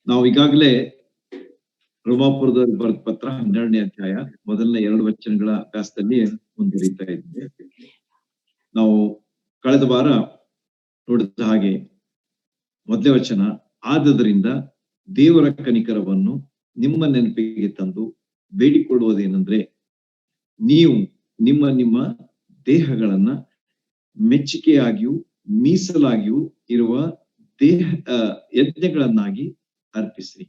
ನಾವು ಈಗಾಗಲೇ ರೋಮಾಪುರದಲ್ಲಿ ಬರೆದ ಪತ್ರ 12ನೇ ಅಧ್ಯಾಯ ಮೊದಲನೇ 2 ವಚನಗಳ ಅಭ್ಯಾಸದಲ್ಲಿ ಮುಂದುವರಿತಾ ಇದ್ದೇವೆ. ನಾವು ಕಳೆದ ವಾರ ನೋಡಿದ ಹಾಗೆ ಮೊದಲನೇ ವಚನ, ಆದದರಿಂದ ದೇವರ ಕನಿಕರವನ್ನು ನಿಮ್ಮ ನೆನಪಿಗೆ ತಂದು ಬೇಡಿಕೊಳ್ಳುವುದೇನೆಂದ್ರೆ, ನೀವು ನಿಮ್ಮ ನಿಮ್ಮ ದೇಹಗಳನ್ನ ಮೆಚ್ಚುಗೆಯಾಗಿಯೂ ಮೀಸಲಾಗಿಯೂ ಇರುವ ಯಜ್ಞಗಳನ್ನಾಗಿ ಅರ್ಪಿಸಿರಿ.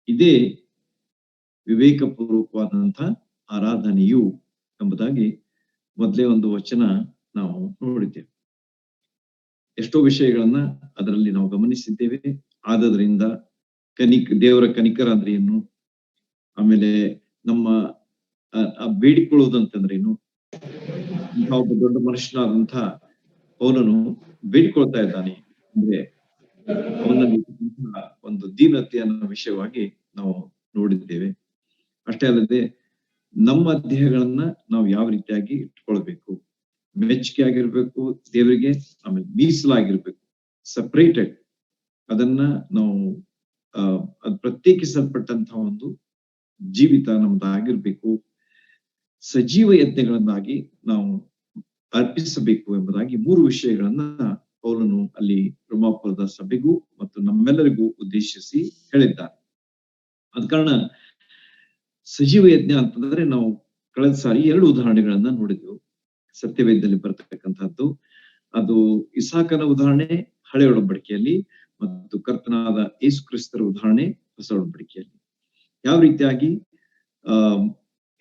ಇದೇ ವಿವೇಕಪೂರ್ವಕವಾದಂತಹ ಆರಾಧನೆಯು ಎಂಬುದಾಗಿ ಮೊದಲೇ ಒಂದು ವಚನ ನಾವು ನೋಡಿದ್ದೇವೆ. ಎಷ್ಟೋ ವಿಷಯಗಳನ್ನ ಅದರಲ್ಲಿ ನಾವು ಗಮನಿಸಿದ್ದೇವೆ. ಆದದರಿಂದ ದೇವರ ಕನಿಕರ ಅಂದ್ರೆ ಏನು, ಆಮೇಲೆ ನಮ್ಮ ಬೇಡಿಕೊಳ್ಳುವುದಂತಂದ್ರೇನು, ಒಬ್ಬ ದೊಡ್ಡ ಮನುಷ್ಯನಾದಂತಹ ಪೌಲನು ಬೇಡಿಕೊಳ್ತಾ ಇದ್ದಾನೆ ಅಂದ್ರೆ ಅವನಲ್ಲಿ ಒಂದು ದೀನತೆ ಅನ್ನೋ ವಿಷಯವಾಗಿ ನಾವು ನೋಡಿದ್ದೇವೆ. ಅಷ್ಟೇ ಅಲ್ಲದೆ ನಮ್ಮ ದೇಹಗಳನ್ನ ನಾವು ಯಾವ ರೀತಿಯಾಗಿ ಇಟ್ಕೊಳ್ಬೇಕು, ಮೆಚ್ಚುಗೆ ಆಗಿರ್ಬೇಕು ದೇವರಿಗೆ, ಆಮೇಲೆ ಮೀಸಲಾಗಿರ್ಬೇಕು, ಸಪರೇಟೆಡ್, ಅದನ್ನ ನಾವು ಅದು ಪ್ರತ್ಯೇಕಿಸಲ್ಪಟ್ಟಂತಹ ಒಂದು ಜೀವಿತ ನಮ್ದಾಗಿರ್ಬೇಕು, ಸಜೀವ ಯಜ್ಞಗಳನ್ನಾಗಿ ನಾವು ಅರ್ಪಿಸಬೇಕು ಎಂಬುದಾಗಿ 3 ವಿಷಯಗಳನ್ನ ಪೌಲನು ಅಲ್ಲಿ ರೋಮಾಪುರದ ಸಭೆಗೂ ಮತ್ತು ನಮ್ಮೆಲ್ಲರಿಗೂ ಉದ್ದೇಶಿಸಿ ಹೇಳಿದ್ದಾರೆ. ಅದ ಕಾರಣ ಸಜೀವ ಯಜ್ಞ ಅಂತಂದ್ರೆ ನಾವು ಕಳೆದ ಸಾರಿ 2 ಉದಾಹರಣೆಗಳನ್ನ ನೋಡಿದ್ವು. ಸತ್ಯವೇದದಲ್ಲಿ ಬರ್ತಕ್ಕಂಥದ್ದು, ಅದು ಇಸಾಕನ ಉದಾಹರಣೆ ಹಳೆ ಒಡಂಬಡಿಕೆಯಲ್ಲಿ ಮತ್ತು ಕರ್ತನಾದ ಯೇಸು ಕ್ರಿಸ್ತರ ಉದಾಹರಣೆ ಹೊಸ ಒಡಂಬಡಿಕೆಯಲ್ಲಿ. ಯಾವ ರೀತಿಯಾಗಿ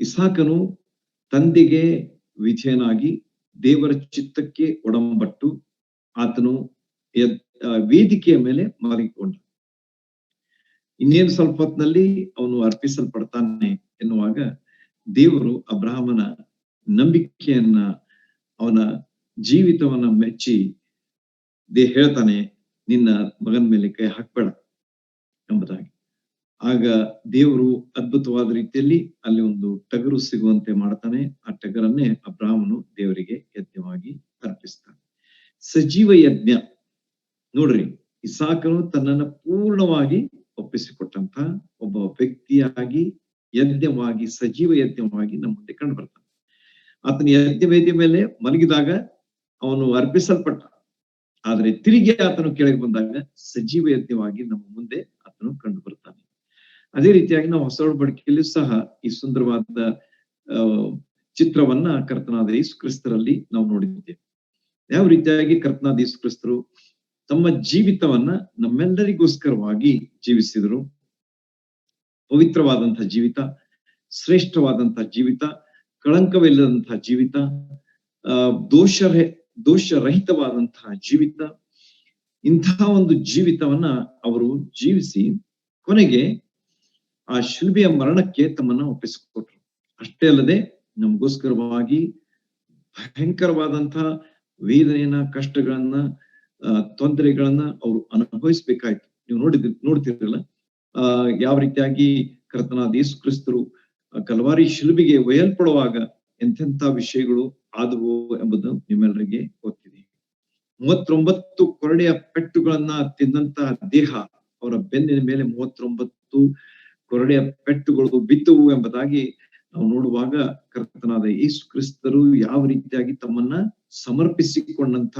ಇಸಾಕನು ತಂದೆಗೆ ವಿಧೇಯನಾಗಿ ದೇವರ ಚಿತ್ತಕ್ಕೆ ಒಡಂಬಟ್ಟು ಆತನು ವೇದಿಕೆಯ ಮೇಲೆ ಮಲಗಿಕೊಂಡ. ಇನ್ನೇನು ಸ್ವಲ್ಪ ಹೊತ್ತಿನಲ್ಲಿ ಅವನು ಅರ್ಪಿಸಲ್ಪಡ್ತಾನೆ ಎನ್ನುವಾಗ ದೇವರು ಅಬ್ರಹಾಮನ ನಂಬಿಕೆಯನ್ನ, ಅವನ ಜೀವಿತವನ್ನ ಮೆಚ್ಚಿ ಹೇಳ್ತಾನೆ, ನಿನ್ನ ಮಗನ ಮೇಲೆ ಕೈ ಹಾಕ್ಬೇಡ ಎಂಬುದಾಗಿ. ಆಗ ದೇವರು ಅದ್ಭುತವಾದ ರೀತಿಯಲ್ಲಿ ಅಲ್ಲಿ ಒಂದು ಟಗರು ಸಿಗುವಂತೆ ಮಾಡ್ತಾನೆ. ಆ ಟಗರನ್ನೇ ಅಬ್ರಹಾಮನು ದೇವರಿಗೆ ಯಜ್ಞವಾಗಿ ಅರ್ಪಿಸ್ತಾನೆ. ಸಜೀವ ಯಜ್ಞ ನೋಡ್ರಿ, ಇಸಾಕನು ತನ್ನನ್ನ ಪೂರ್ಣವಾಗಿ ಒಪ್ಪಿಸಿಕೊಟ್ಟಂತ ಒಬ್ಬ ವ್ಯಕ್ತಿಯಾಗಿ ಯಜ್ಞವಾಗಿ, ಸಜೀವ ಯಜ್ಞವಾಗಿ ನಮ್ಮ ಮುಂದೆ ಕಂಡು ಬರ್ತಾನೆ. ಆತನ ಯಜ್ಞ ವೇದಿಯ ಮೇಲೆ ಮಲಗಿದಾಗ ಅವನು ಅರ್ಪಿಸಲ್ಪಟ್ಟ, ಆದ್ರೆ ತಿರುಗಿ ಆತನು ಕೆಳಗೆ ಬಂದಾಗ ಸಜೀವ ಯಜ್ಞವಾಗಿ ನಮ್ಮ ಮುಂದೆ ಆತನು ಕಂಡು ಬರ್ತಾನೆ. ಅದೇ ರೀತಿಯಾಗಿ ನಾವು ಹೊಸ ಒಡಂಬಡಿಕೆಯಲ್ಲೂ ಸಹ ಈ ಸುಂದರವಾದ ಚಿತ್ರವನ್ನ ಕರ್ತನಾದ ಯೇಸು ಕ್ರಿಸ್ತರಲ್ಲಿ ನಾವು ನೋಡಿದ್ದೇವೆ. ಯಾವ ರೀತಿಯಾಗಿ ಕರ್ತನಾದ ಯೇಸು ಕ್ರಿಸ್ತರು ತಮ್ಮ ಜೀವಿತವನ್ನ ನಮ್ಮೆಲ್ಲರಿಗೋಸ್ಕರವಾಗಿ ಜೀವಿಸಿದರು. ಪವಿತ್ರವಾದಂತಹ ಜೀವಿತ, ಶ್ರೇಷ್ಠವಾದಂತಹ ಜೀವಿತ, ಕಳಂಕವಿಲ್ಲದಂತಹ ಜೀವಿತ, ದೋಷರಹಿತವಾದಂತಹ ಜೀವಿತ, ಇಂತಹ ಒಂದು ಜೀವಿತವನ್ನ ಅವರು ಜೀವಿಸಿ ಕೊನೆಗೆ ಆ ಶಿಲುಬೆಯ ಮರಣಕ್ಕೆ ತಮ್ಮನ್ನ ಒಪ್ಪಿಸಿಕೊಟ್ರು. ಅಷ್ಟೇ ಅಲ್ಲದೆ ನಮಗೋಸ್ಕರವಾಗಿ ಭಯಂಕರವಾದಂತಹ ವೇದನೆಯನ್ನ, ಕಷ್ಟಗಳನ್ನ, ತೊಂದರೆಗಳನ್ನ ಅವರು ಅನುಭವಿಸ್ಬೇಕಾಯ್ತು. ನೀವು ನೋಡ್ತಿರಲ್ಲ ಯಾವ ರೀತಿಯಾಗಿ ಕರ್ತನಾದ ಯೇಸು ಕ್ರಿಸ್ತರು ಕಲ್ವಾರಿ ಶಿಲುಬೆಗೆ ಒಯ್ಯಲ್ಪಡುವಾಗ ಎಂತೆಂಥ ವಿಷಯಗಳು ಆದವು ಎಂಬುದು ನಿಮ್ಮೆಲ್ಲರಿಗೆ ಗೊತ್ತಿದೆ. 39 ಕೊರಡೆಯ ಪೆಟ್ಟುಗಳನ್ನ ತಿಂದಂತಹ ದೇಹ, ಅವರ ಬೆನ್ನಿನ ಮೇಲೆ 39 ಕೊರಡೆಯ ಪೆಟ್ಟುಗಳು ಬಿದ್ದವು ಎಂಬುದಾಗಿ ನಾವು ನೋಡುವಾಗ ಕರ್ತನಾದ ಯೇಸು ಕ್ರಿಸ್ತರು ಯಾವ ರೀತಿಯಾಗಿ ತಮ್ಮನ್ನ ಸಮರ್ಪಿಸಿಕೊಂಡಂತ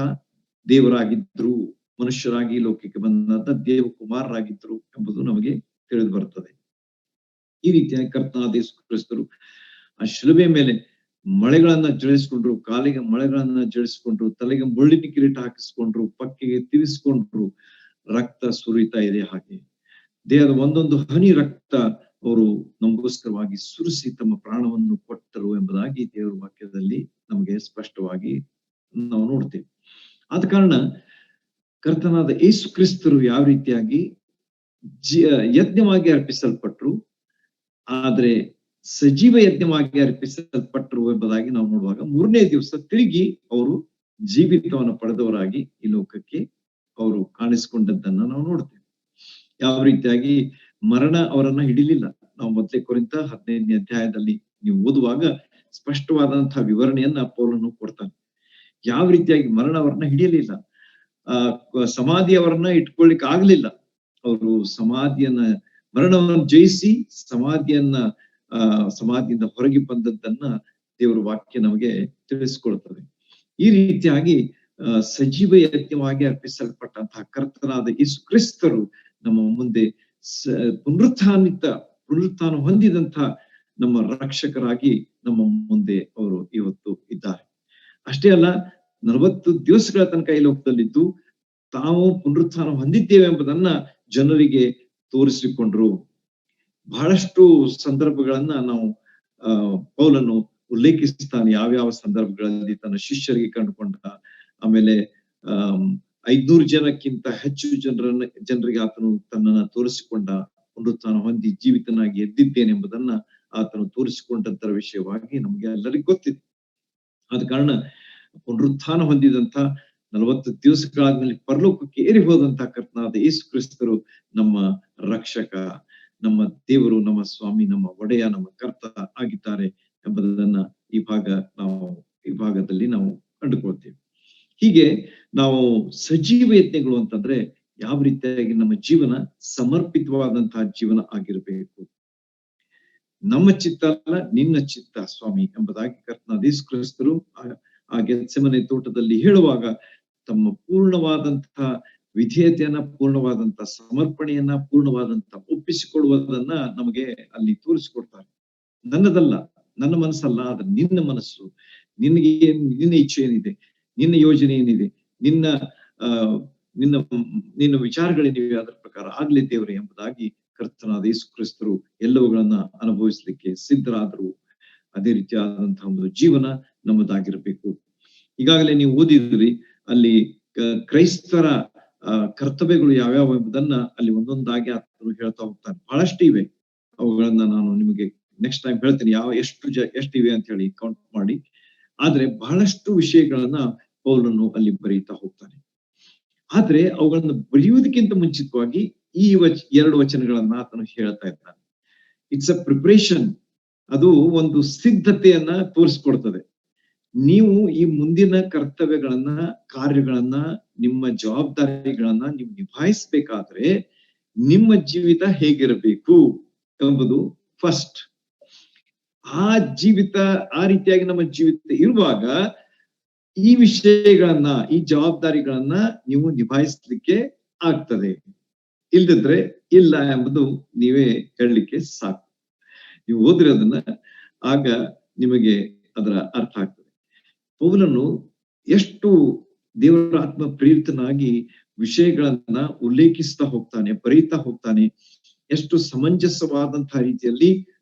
ದೇವರಾಗಿದ್ರು, ಮನುಷ್ಯರಾಗಿ ಲೋಕಕ್ಕೆ ಬಂದಂತ ದೇವಕುಮಾರರಾಗಿದ್ರು ಎಂಬುದು ನಮಗೆ ತಿಳಿದು ಬರ್ತದೆ. ಈ ರೀತಿಯಾಗಿ ಕರ್ತನಾದ ಯೇಸು ಕ್ರಿಸ್ತರು ಆ ಶಿಲುಬೆ ಮೇಲೆ ಮಳೆಗಳನ್ನ ಜಡಿಸ್ಕೊಂಡ್ರು, ಕಾಲಿಗೆ ಮಳೆಗಳನ್ನ ಜಡಿಸ್ಕೊಂಡ್ರು, ತಲೆಗೆ ಮುಳ್ಳಿನ ಕಿರೀಟ ಹಾಕಿಸ್ಕೊಂಡ್ರು, ಪಕ್ಕೆಗೆ ತಿವಿಸ್ಕೊಂಡ್ರು, ರಕ್ತ ಸುರಿತಾ ಇದೆ. ಹಾಗೆ ದೇಹದ ಒಂದೊಂದು ಹನಿ ರಕ್ತ ಅವರು ನಮಗೋಸ್ಕರವಾಗಿ ಸುರಿಸಿ ತಮ್ಮ ಪ್ರಾಣವನ್ನು ಕೊಟ್ಟರು ಎಂಬುದಾಗಿ ದೇವರ ವಾಕ್ಯದಲ್ಲಿ ನಮಗೆ ಸ್ಪಷ್ಟವಾಗಿ ನಾವು ನೋಡ್ತೇವೆ. ಆದ ಕಾರಣ ಕರ್ತನಾದ ಯೇಸು ಕ್ರಿಸ್ತರು ಯಾವ ರೀತಿಯಾಗಿ ಯಜ್ಞವಾಗಿ ಅರ್ಪಿಸಲ್ಪಟ್ರು, ಆದ್ರೆ ಸಜೀವ ಯಜ್ಞವಾಗಿ ಅರ್ಪಿಸಲ್ಪಟ್ರು ಎಂಬುದಾಗಿ ನಾವು ನೋಡುವಾಗ 3ನೇ ದಿವಸ ತಿರುಗಿ ಅವರು ಜೀವಿತವನ್ನು ಪಡೆದವರಾಗಿ ಈ ಲೋಕಕ್ಕೆ ಅವರು ಕಾಣಿಸಿಕೊಂಡದ್ದನ್ನ ನಾವು ನೋಡ್ತೇವೆ. ಯಾವ ರೀತಿಯಾಗಿ ಮರಣ ಅವರನ್ನ ಹಿಡಿಲಿಲ್ಲ. ನಾವು ಮೊದಲೇ ಕೊರಿಂಥ 15ನೇ ಅಧ್ಯಾಯದಲ್ಲಿ ನೀವು ಓದುವಾಗ ಸ್ಪಷ್ಟವಾದಂತಹ ವಿವರಣೆಯನ್ನ ಪೌಲನು ಕೊಡ್ತಾನೆ. ಯಾವ ರೀತಿಯಾಗಿ ಮರಣ ಅವರನ್ನ ಹಿಡಿಯಲಿಲ್ಲ, ಸಮಾಧಿ ಅವರನ್ನ ಇಟ್ಕೊಳ್ಳಿಕ್ ಆಗ್ಲಿಲ್ಲ. ಅವರು ಮರಣವನ್ನು ಜಯಿಸಿ ಸಮಾಧಿಯಿಂದ ಹೊರಗೆ ಬಂದದ್ದನ್ನ ದೇವರ ವಾಕ್ಯ ನಮಗೆ ತಿಳಿಸ್ಕೊಳ್ತದೆ. ಈ ರೀತಿಯಾಗಿ ಸಜೀವ ಯಜ್ಞವಾಗಿ ಅರ್ಪಿಸಲ್ಪಟ್ಟಂತಹ ಕರ್ತನಾದ ಯೇಸು ಕ್ರಿಸ್ತರು ನಮ್ಮ ಮುಂದೆ ಪುನರುತ್ಥಾನ ಹೊಂದಿದಂತಹ ನಮ್ಮ ರಕ್ಷಕರಾಗಿ ನಮ್ಮ ಮುಂದೆ ಅವರು ಇವತ್ತು ಇದ್ದಾರೆ. ಅಷ್ಟೇ ಅಲ್ಲ, 40 ದಿವಸಗಳ ತನಕ ಈ ಲೋಕದಲ್ಲಿದ್ದು ತಾವು ಪುನರುತ್ಥಾನ ಹೊಂದಿದ್ದೇವೆ ಎಂಬುದನ್ನ ಜನರಿಗೆ ತೋರಿಸಿಕೊಂಡ್ರು. ಬಹಳಷ್ಟು ಸಂದರ್ಭಗಳನ್ನ ನಾವು ಪೌಲನು ಉಲ್ಲೇಖಿಸ್ತಾನೆ. ಯಾವ್ಯಾವ ಸಂದರ್ಭಗಳಲ್ಲಿ ತನ್ನ ಶಿಷ್ಯರಿಗೆ ಕಂಡುಕೊಂಡ, ಆಮೇಲೆ 500 ಜನಕ್ಕಿಂತ ಹೆಚ್ಚು ಜನರಿಗೆ ಆತನು ತನ್ನನ್ನ ತೋರಿಸಿಕೊಂಡ, ಪುನರುತ್ಥಾನ ಹೊಂದಿ ಜೀವಿತನಾಗಿ ಎದ್ದಿದ್ದೇನೆ ಎಂಬುದನ್ನ ಆತನು ತೋರಿಸಿಕೊಂಡಂತರ ವಿಷಯವಾಗಿ ನಮ್ಗೆ ಎಲ್ಲರಿಗೂ ಗೊತ್ತಿದೆ. ಆದ ಕಾರಣ ಪುನರುತ್ಥಾನ ಹೊಂದಿದಂತ 40 ದಿವಸಗಳಾದ್ಮೇಲೆ ಪರಲೋಕಕ್ಕೆ ಏರಿ ಹೋದಂತ ಕರ್ತನಾದ ಯೇಸು ಕ್ರಿಸ್ತರು ನಮ್ಮ ರಕ್ಷಕ, ನಮ್ಮ ದೇವರು, ನಮ್ಮ ಸ್ವಾಮಿ, ನಮ್ಮ ಒಡೆಯ, ನಮ್ಮ ಕರ್ತ ಆಗಿದ್ದಾರೆ ಎಂಬುದನ್ನ ಈ ಭಾಗದಲ್ಲಿ ನಾವು ಕಂಡುಕೊಳ್ತೇವೆ. ಹೀಗೆ ನಾವು ಸಜೀವ ಯಜ್ಞಗಳು ಅಂತಂದ್ರೆ ಯಾವ ರೀತಿಯಾಗಿ ನಮ್ಮ ಜೀವನ ಸಮರ್ಪಿತವಾದಂತಹ ಜೀವನ ಆಗಿರಬೇಕು. ನಮ್ಮ ಚಿತ್ತ ಅಲ್ಲ, ನಿನ್ನ ಚಿತ್ತ ಸ್ವಾಮಿ ಎಂಬುದಾಗಿ ಕರ್ತನಾದ ಯೇಸು ಕ್ರಿಸ್ತರು ಆ ಗೆತ್ಸೆಮನೆ ತೋಟದಲ್ಲಿ ಹೇಳುವಾಗ ತಮ್ಮ ಪೂರ್ಣವಾದಂತಹ ವಿಧೇಯತೆಯನ್ನ, ಪೂರ್ಣವಾದಂತಹ ಸಮರ್ಪಣೆಯನ್ನ, ಪೂರ್ಣವಾದಂತಹ ಒಪ್ಪಿಸಿಕೊಡುವುದನ್ನ ನಮಗೆ ಅಲ್ಲಿ ತೋರಿಸಿಕೊಡ್ತಾರೆ. ನನ್ನದಲ್ಲ, ನನ್ನ ಮನಸ್ಸಲ್ಲ, ಆದ್ರೆ ನಿನ್ನ ಮನಸ್ಸು, ನಿನ್ನ ಇಚ್ಛೆ ಏನಿದೆ, ನಿನ್ನ ಯೋಜನೆ ಏನಿದೆ, ನಿನ್ನ ವಿಚಾರಗಳೇನಿವೆ, ಅದರ ಪ್ರಕಾರ ಆಗ್ಲಿ ದೇವರೇ ಎಂಬುದಾಗಿ ಕರ್ತನಾದ ಯೇಸು ಕ್ರಿಸ್ತರು ಎಲ್ಲವುಗಳನ್ನ ಅನುಭವಿಸ್ಲಿಕ್ಕೆ ಸಿದ್ಧರಾದರು. ಅದೇ ರೀತಿಯಾದಂತಹ ಒಂದು ಜೀವನ ನಮ್ಮದಾಗಿರ್ಬೇಕು. ಈಗಾಗಲೇ ನೀವು ಓದಿದ್ರಿ, ಅಲ್ಲಿ ಕ್ರೈಸ್ತರ ಕರ್ತವ್ಯಗಳು ಯಾವ್ಯಾವ ಎಂಬುದನ್ನ ಅಲ್ಲಿ ಒಂದೊಂದಾಗಿ ಆತನು ಹೇಳ್ತಾ ಹೋಗ್ತಾನೆ. ಬಹಳಷ್ಟು ಇವೆ, ಅವುಗಳನ್ನ ನಾನು ನಿಮಗೆ ನೆಕ್ಸ್ಟ್ ಟೈಮ್ ಹೇಳ್ತೀನಿ ಎಷ್ಟು ಇವೆ ಅಂತ ಹೇಳಿ ಕೌಂಟ್ ಮಾಡಿ. ಆದ್ರೆ ಬಹಳಷ್ಟು ವಿಷಯಗಳನ್ನ ಪೌಲನು ಅಲ್ಲಿ ಬರೀತಾ ಹೋಗ್ತಾನೆ. ಆದ್ರೆ ಅವುಗಳನ್ನ ಬರೆಯುವುದಕ್ಕಿಂತ ಮುಂಚಿತವಾಗಿ ಈ 2 ವಚನಗಳನ್ನ ಆತನು ಹೇಳ್ತಾ ಇದ್ದಾನೆ. It's a preparation. ಅದು ಒಂದು ಸಿದ್ಧತೆಯನ್ನ ತೋರಿಸ್ಕೊಡ್ತದೆ. ನೀವು ಈ ಮುಂದಿನ ಕರ್ತವ್ಯಗಳನ್ನ, ಕಾರ್ಯಗಳನ್ನ, ನಿಮ್ಮ ಜವಾಬ್ದಾರಿಗಳನ್ನ ನೀವು ನಿಭಾಯಿಸ್ಬೇಕಾದ್ರೆ ನಿಮ್ಮ ಜೀವಿತ ಹೇಗಿರಬೇಕು ಎಂಬುದು ಫಸ್ಟ್. ಆ ರೀತಿಯಾಗಿ ನಮ್ಮ ಜೀವಿತ ಇರುವಾಗ ಈ ವಿಷಯಗಳನ್ನ, ಈ ಜವಾಬ್ದಾರಿಗಳನ್ನ ನೀವು ನಿಭಾಯಿಸ್ಲಿಕ್ಕೆ ಆಗ್ತದೆ. ಇಲ್ದಿದ್ರೆ ಇಲ್ಲ ಎಂಬುದು ನೀವೇ ಹೇಳಲಿಕ್ಕೆ ಸಾಕು. ನೀವು ಓದಿರಿ ಅದನ್ನ, ಆಗ ನಿಮಗೆ ಅದರ ಅರ್ಥ ಆಗ್ತದೆ. ಪೌಲನು ಎಷ್ಟು ದೇವರ ಆತ್ಮ ಪ್ರೇರಿತನಾಗಿ ವಿಷಯಗಳನ್ನ ಉಲ್ಲೇಖಿಸ್ತಾ ಹೋಗ್ತಾನೆ, ಬರೀತಾ ಹೋಗ್ತಾನೆ. ಎಷ್ಟು ಸಮಂಜಸವಾದಂತಹ ರೀತಿಯಲ್ಲಿ,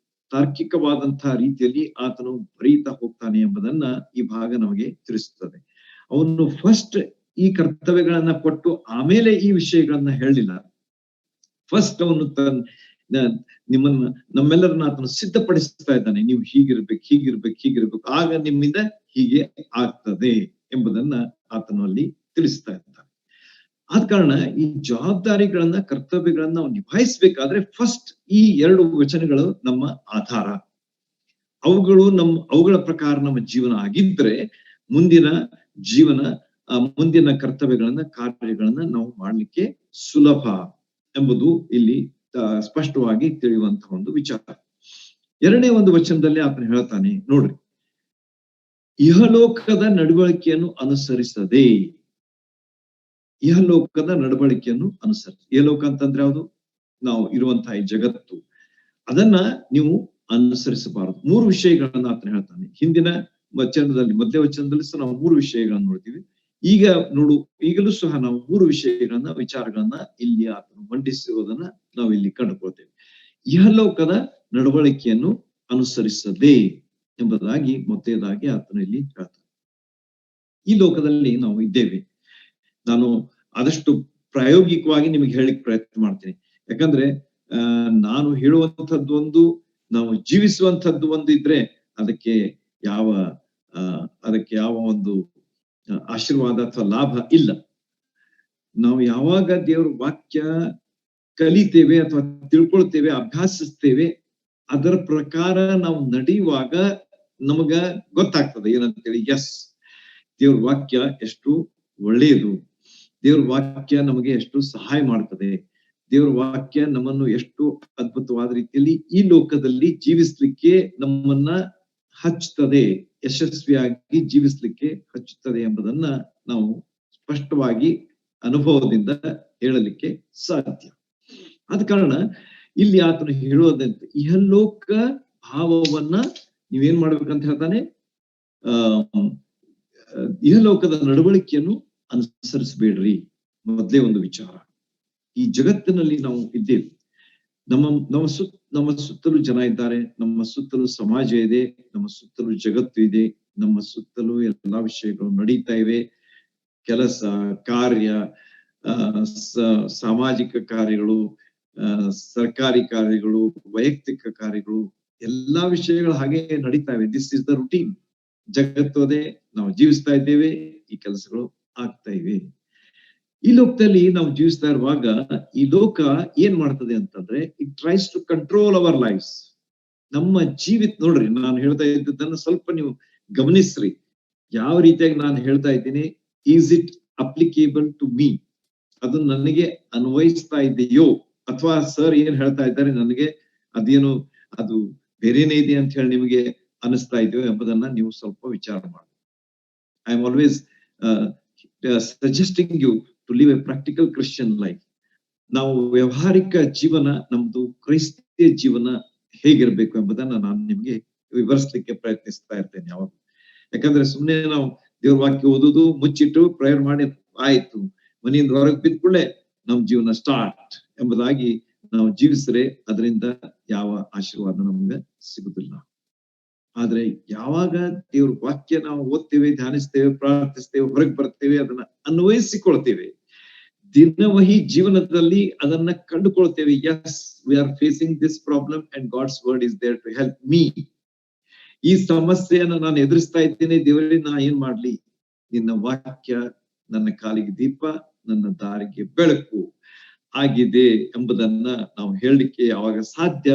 ತಾರ್ಕಿಕವಾದಂತಹ ರೀತಿಯಲ್ಲಿ ಆತನು ಬರೀತಾ ಹೋಗ್ತಾನೆ ಎಂಬುದನ್ನ ಈ ಭಾಗ ನಮಗೆ ತಿಳಿಸುತ್ತದೆ. ಅವನು ಫಸ್ಟ್ ಈ ಕರ್ತವ್ಯಗಳನ್ನ ಕೊಟ್ಟು ಆಮೇಲೆ ಈ ವಿಷಯಗಳನ್ನ ಹೇಳಲಿಲ್ಲ. ಫಸ್ಟ್ ಅವನು ನಮ್ಮೆಲ್ಲರನ್ನ ಆತನು ಸಿದ್ಧಪಡಿಸ್ತಾ ಇದ್ದಾನೆ. ನೀವು ಹೀಗಿರ್ಬೇಕು, ಆಗ ನಿಮ್ಮಿಂದ ಹೀಗೆ ಆಗ್ತದೆ ಎಂಬುದನ್ನ ಆತನು ಅಲ್ಲಿ ತಿಳಿಸ್ತಾ ಇದ್ದಾನೆ. ಆದ ಕಾರಣ ಈ ಜವಾಬ್ದಾರಿಗಳನ್ನ, ಕರ್ತವ್ಯಗಳನ್ನ ನಾವು ನಿಭಾಯಿಸ್ಬೇಕಾದ್ರೆ ಫಸ್ಟ್ ಈ 2 ವಚನಗಳು ನಮ್ಮ ಆಧಾರ. ಅವುಗಳ ಪ್ರಕಾರ ನಮ್ಮ ಜೀವನ ಆಗಿದ್ರೆ ಮುಂದಿನ ಕರ್ತವ್ಯಗಳನ್ನ, ಕಾರ್ಯಗಳನ್ನ ನಾವು ಮಾಡ್ಲಿಕ್ಕೆ ಸುಲಭ ಎಂಬುದು ಇಲ್ಲಿ ಸ್ಪಷ್ಟವಾಗಿ ತಿಳಿಯುವಂತಹ ಒಂದು ವಿಚಾರ. 2ನೇ ಒಂದು ವಚನದಲ್ಲಿ ಆತನು ಹೇಳ್ತಾನೆ, ನೋಡ್ರಿ, ಇಹಲೋಕದ ನಡವಳಿಕೆಯನ್ನು ಅನುಸರಿಸದೆ. ಇಹಲೋಕ ಅಂತಂದ್ರೆ ಯಾವುದು? ನಾವು ಇರುವಂತಹ ಈ ಜಗತ್ತು, ಅದನ್ನ ನೀವು ಅನುಸರಿಸಬಾರದು. 3 ವಿಷಯಗಳನ್ನ ಆತನು ಹೇಳ್ತಾನೆ. ಹಿಂದಿನ ಮೊದಲನೇ ವಚನದಲ್ಲಿ ಸಹ ನಾವು 3 ವಿಷಯಗಳನ್ನ ನೋಡ್ತೀವಿ. ಈಗಲೂ ಸಹ ನಾವು 3 ವಿಚಾರಗಳನ್ನ ಇಲ್ಲಿ ಆತನು ಮಂಡಿಸಿರುವುದನ್ನ ನಾವು ಇಲ್ಲಿ ಕಂಡುಕೊಳ್ತೇವೆ. ಇಹಲೋಕದ ನಡವಳಿಕೆಯನ್ನು ಅನುಸರಿಸದೆ ಎಂಬುದಾಗಿ ಮೊದಲನೇದಾಗಿ ಆತನು ಇಲ್ಲಿ ಹೇಳ್ತಾನೆ. ಈ ಲೋಕದಲ್ಲಿ ನಾವು ಇದ್ದೇವೆ. ನಾನು ಆದಷ್ಟು ಪ್ರಾಯೋಗಿಕವಾಗಿ ನಿಮಗೆ ಹೇಳಿಕ್ ಪ್ರಯತ್ನ ಮಾಡ್ತೀನಿ. ಯಾಕಂದ್ರೆ ನಾನು ಹೇಳುವಂಥದ್ದು ಒಂದು, ನಾವು ಜೀವಿಸುವಂಥದ್ದು ಒಂದು ಇದ್ರೆ ಅದಕ್ಕೆ ಯಾವ ಒಂದು ಆಶೀರ್ವಾದ ಅಥವಾ ಲಾಭ ಇಲ್ಲ. ನಾವು ಯಾವಾಗ ದೇವರ ವಾಕ್ಯ ಕಲಿತೇವೆ ಅಥವಾ ತಿಳ್ಕೊಳ್ತೇವೆ, ಅಭ್ಯಾಸಿಸ್ತೇವೆ, ಅದರ ಪ್ರಕಾರ ನಾವು ನಡೆಯುವಾಗ ನಮಗ ಗೊತ್ತಾಗ್ತದೆ ಏನಂತೇಳಿ. ಎಸ್, ದೇವ್ರ ವಾಕ್ಯ ಎಷ್ಟು ಒಳ್ಳೆಯದು, ದೇವ್ರ ವಾಕ್ಯ ನಮಗೆ ಎಷ್ಟು ಸಹಾಯ ಮಾಡ್ತದೆ, ದೇವರ ವಾಕ್ಯ ನಮ್ಮನ್ನು ಎಷ್ಟು ಅದ್ಭುತವಾದ ರೀತಿಯಲ್ಲಿ ಈ ಲೋಕದಲ್ಲಿ ಜೀವಿಸ್ಲಿಕ್ಕೆ ನಮ್ಮನ್ನ ಹಚ್ಚುತ್ತದೆ, ಯಶಸ್ವಿಯಾಗಿ ಜೀವಿಸ್ಲಿಕ್ಕೆ ಹಚ್ಚುತ್ತದೆ ಎಂಬುದನ್ನ ನಾವು ಸ್ಪಷ್ಟವಾಗಿ ಅನುಭವದಿಂದ ಹೇಳಲಿಕ್ಕೆ ಸಾಧ್ಯ. ಆದ ಕಾರಣ ಇಲ್ಲಿ ಆತನು ಹೇಳೋದಂತೆ ಇಹಲೋಕ ಭಾವವನ್ನ ನೀವೇನ್ ಮಾಡ್ಬೇಕಂತ ಹೇಳ್ತಾನೆ, ಇಹಲೋಕದ ನಡವಳಿಕೆಯನ್ನು ಅನುಸರಿಸಬೇಡ್ರಿ. ಮೊದಲೇ ಒಂದು ವಿಚಾರ, ಈ ಜಗತ್ತಿನಲ್ಲಿ ನಾವು ಇದ್ದೇವೆ, ನಮ್ಮ ಸುತ್ತಲೂ ಜನ ಇದ್ದಾರೆ, ನಮ್ಮ ಸುತ್ತಲೂ ಸಮಾಜ ಇದೆ, ನಮ್ಮ ಸುತ್ತಲೂ ಜಗತ್ತು ಇದೆ, ನಮ್ಮ ಸುತ್ತಲೂ ಎಲ್ಲಾ ವಿಷಯಗಳು ನಡೀತಾ ಇವೆ. ಕೆಲಸ, ಕಾರ್ಯ, ಸಾಮಾಜಿಕ ಕಾರ್ಯಗಳು, ಸರ್ಕಾರಿ ಕಾರ್ಯಗಳು, ವೈಯಕ್ತಿಕ ಕಾರ್ಯಗಳು, ಎಲ್ಲಾ ವಿಷಯಗಳು ಹಾಗೆ ನಡೀತಾ ಇವೆ. This is the routine. ಜಗತ್ತು ಅದೇ, ನಾವು ಜೀವಿಸ್ತಾ ಇದ್ದೇವೆ, ಈ ಕೆಲಸಗಳು ಆಗ್ತಾ ಇವೆ. ಈ ಲೋಕದಲ್ಲಿ ನಾವು ಜೀವಿಸ್ತಾ ಇರುವಾಗ ಈ ಲೋಕ ಏನ್ ಮಾಡ್ತದೆ ಅಂತಂದ್ರೆ, it tries to control our lifes. ನಮ್ಮ ಜೀವಿತ ನೋಡ್ರಿ, ನಾನು ಹೇಳ್ತಾ ಇದ್ದದನ್ನ ಸ್ವಲ್ಪ ನೀವು ಗಮನಿಸ್ರಿ. ಯಾವ ರೀತಿಯಾಗಿ ನಾನು ಹೇಳ್ತಾ ಇದ್ದೀನಿ, is it applicable to me? ಅದು ನನಗೆ ಅನ್ವಯಿಸ್ತಾ ಇದೆಯೋ, ಅಥವಾ ಸರ್ ಏನ್ ಹೇಳ್ತಾ ಇದ್ದಾರೆ ನನಗೆ ಅದೇನು ಅದು ಬೇರೆನೇ ಇದೆ ಅಂತ ಹೇಳಿ ನಿಮಗೆ ಅನಿಸ್ತಾ ಇದೆಯೋ ಎಂಬುದನ್ನ ನೀವು ಸ್ವಲ್ಪ ವಿಚಾರ ಮಾಡಿ. I am always suggesting you to live a practical Christian life. ನಾವು ವ್ಯವಹಾರಿಕ ಜೀವನ, ನಮ್ದು ಕ್ರೈಸ್ತಿಯ ಜೀವನ ಹೇಗಿರ್ಬೇಕು ಎಂಬುದನ್ನ ನಾನು ನಿಮ್ಗೆ ವಿವರಿಸಲಿಕ್ಕೆ ಪ್ರಯತ್ನಿಸ್ತಾ ಇರ್ತೇನೆ ಯಾವಾಗ. ಯಾಕಂದ್ರೆ ಸುಮ್ಮನೆ ನಾವು ದೇವ್ರ ವಾಕ್ಯ ಓದುದು, ಮುಚ್ಚಿಟ್ಟು ಪ್ರೇಯರ್ ಮಾಡಿ ಆಯ್ತು, ಮನೆಯಿಂದ ಹೊರಗೆ ಬಿದ್ದ ನಮ್ ಜೀವನ ಸ್ಟಾರ್ಟ್ ಎಂಬುದಾಗಿ ನಾವು ಜೀವಿಸ್ರೆ ಅದರಿಂದ ಯಾವ ಆಶೀರ್ವಾದ ನಮ್ಗೆ ಸಿಗುದಿಲ್ಲ. ಆದ್ರೆ ಯಾವಾಗ ದೇವ್ರ ವಾಕ್ಯ ನಾವು ಓದ್ತೇವೆ, ಧ್ಯಾನಿಸ್ತೇವೆ, ಪ್ರಾರ್ಥಿಸ್ತೇವೆ, ಹೊರಗೆ ಬರ್ತೇವೆ, ಅದನ್ನ ಅನ್ವಯಿಸಿಕೊಳ್ತೇವೆ, ದಿನವಹಿ ಜೀವನದಲ್ಲಿ ಅದನ್ನ ಕಂಡುಕೊಳ್ತೇವೆ. Yes, we are facing this problem and God's word is there to help me. ಈ ಸಮಸ್ಯೆಯನ್ನ ನಾನು ಎದುರಿಸ್ತಾ ಇದ್ದೇನೆ, ದೇವರೇ ನಾ ಏನ್ ಮಾಡ್ಲಿ? ನಿನ್ನ ವಾಕ್ಯ ನನ್ನ ಕಾಲಿಗೆ ದೀಪ, ನನ್ನ ದಾರಿಗೆ ಬೆಳಕು ಆಗಿದೆ ಎಂಬುದನ್ನ ನಾವು ಹೇಳಲಿಕ್ಕೆ ಯಾವಾಗ ಸಾಧ್ಯ,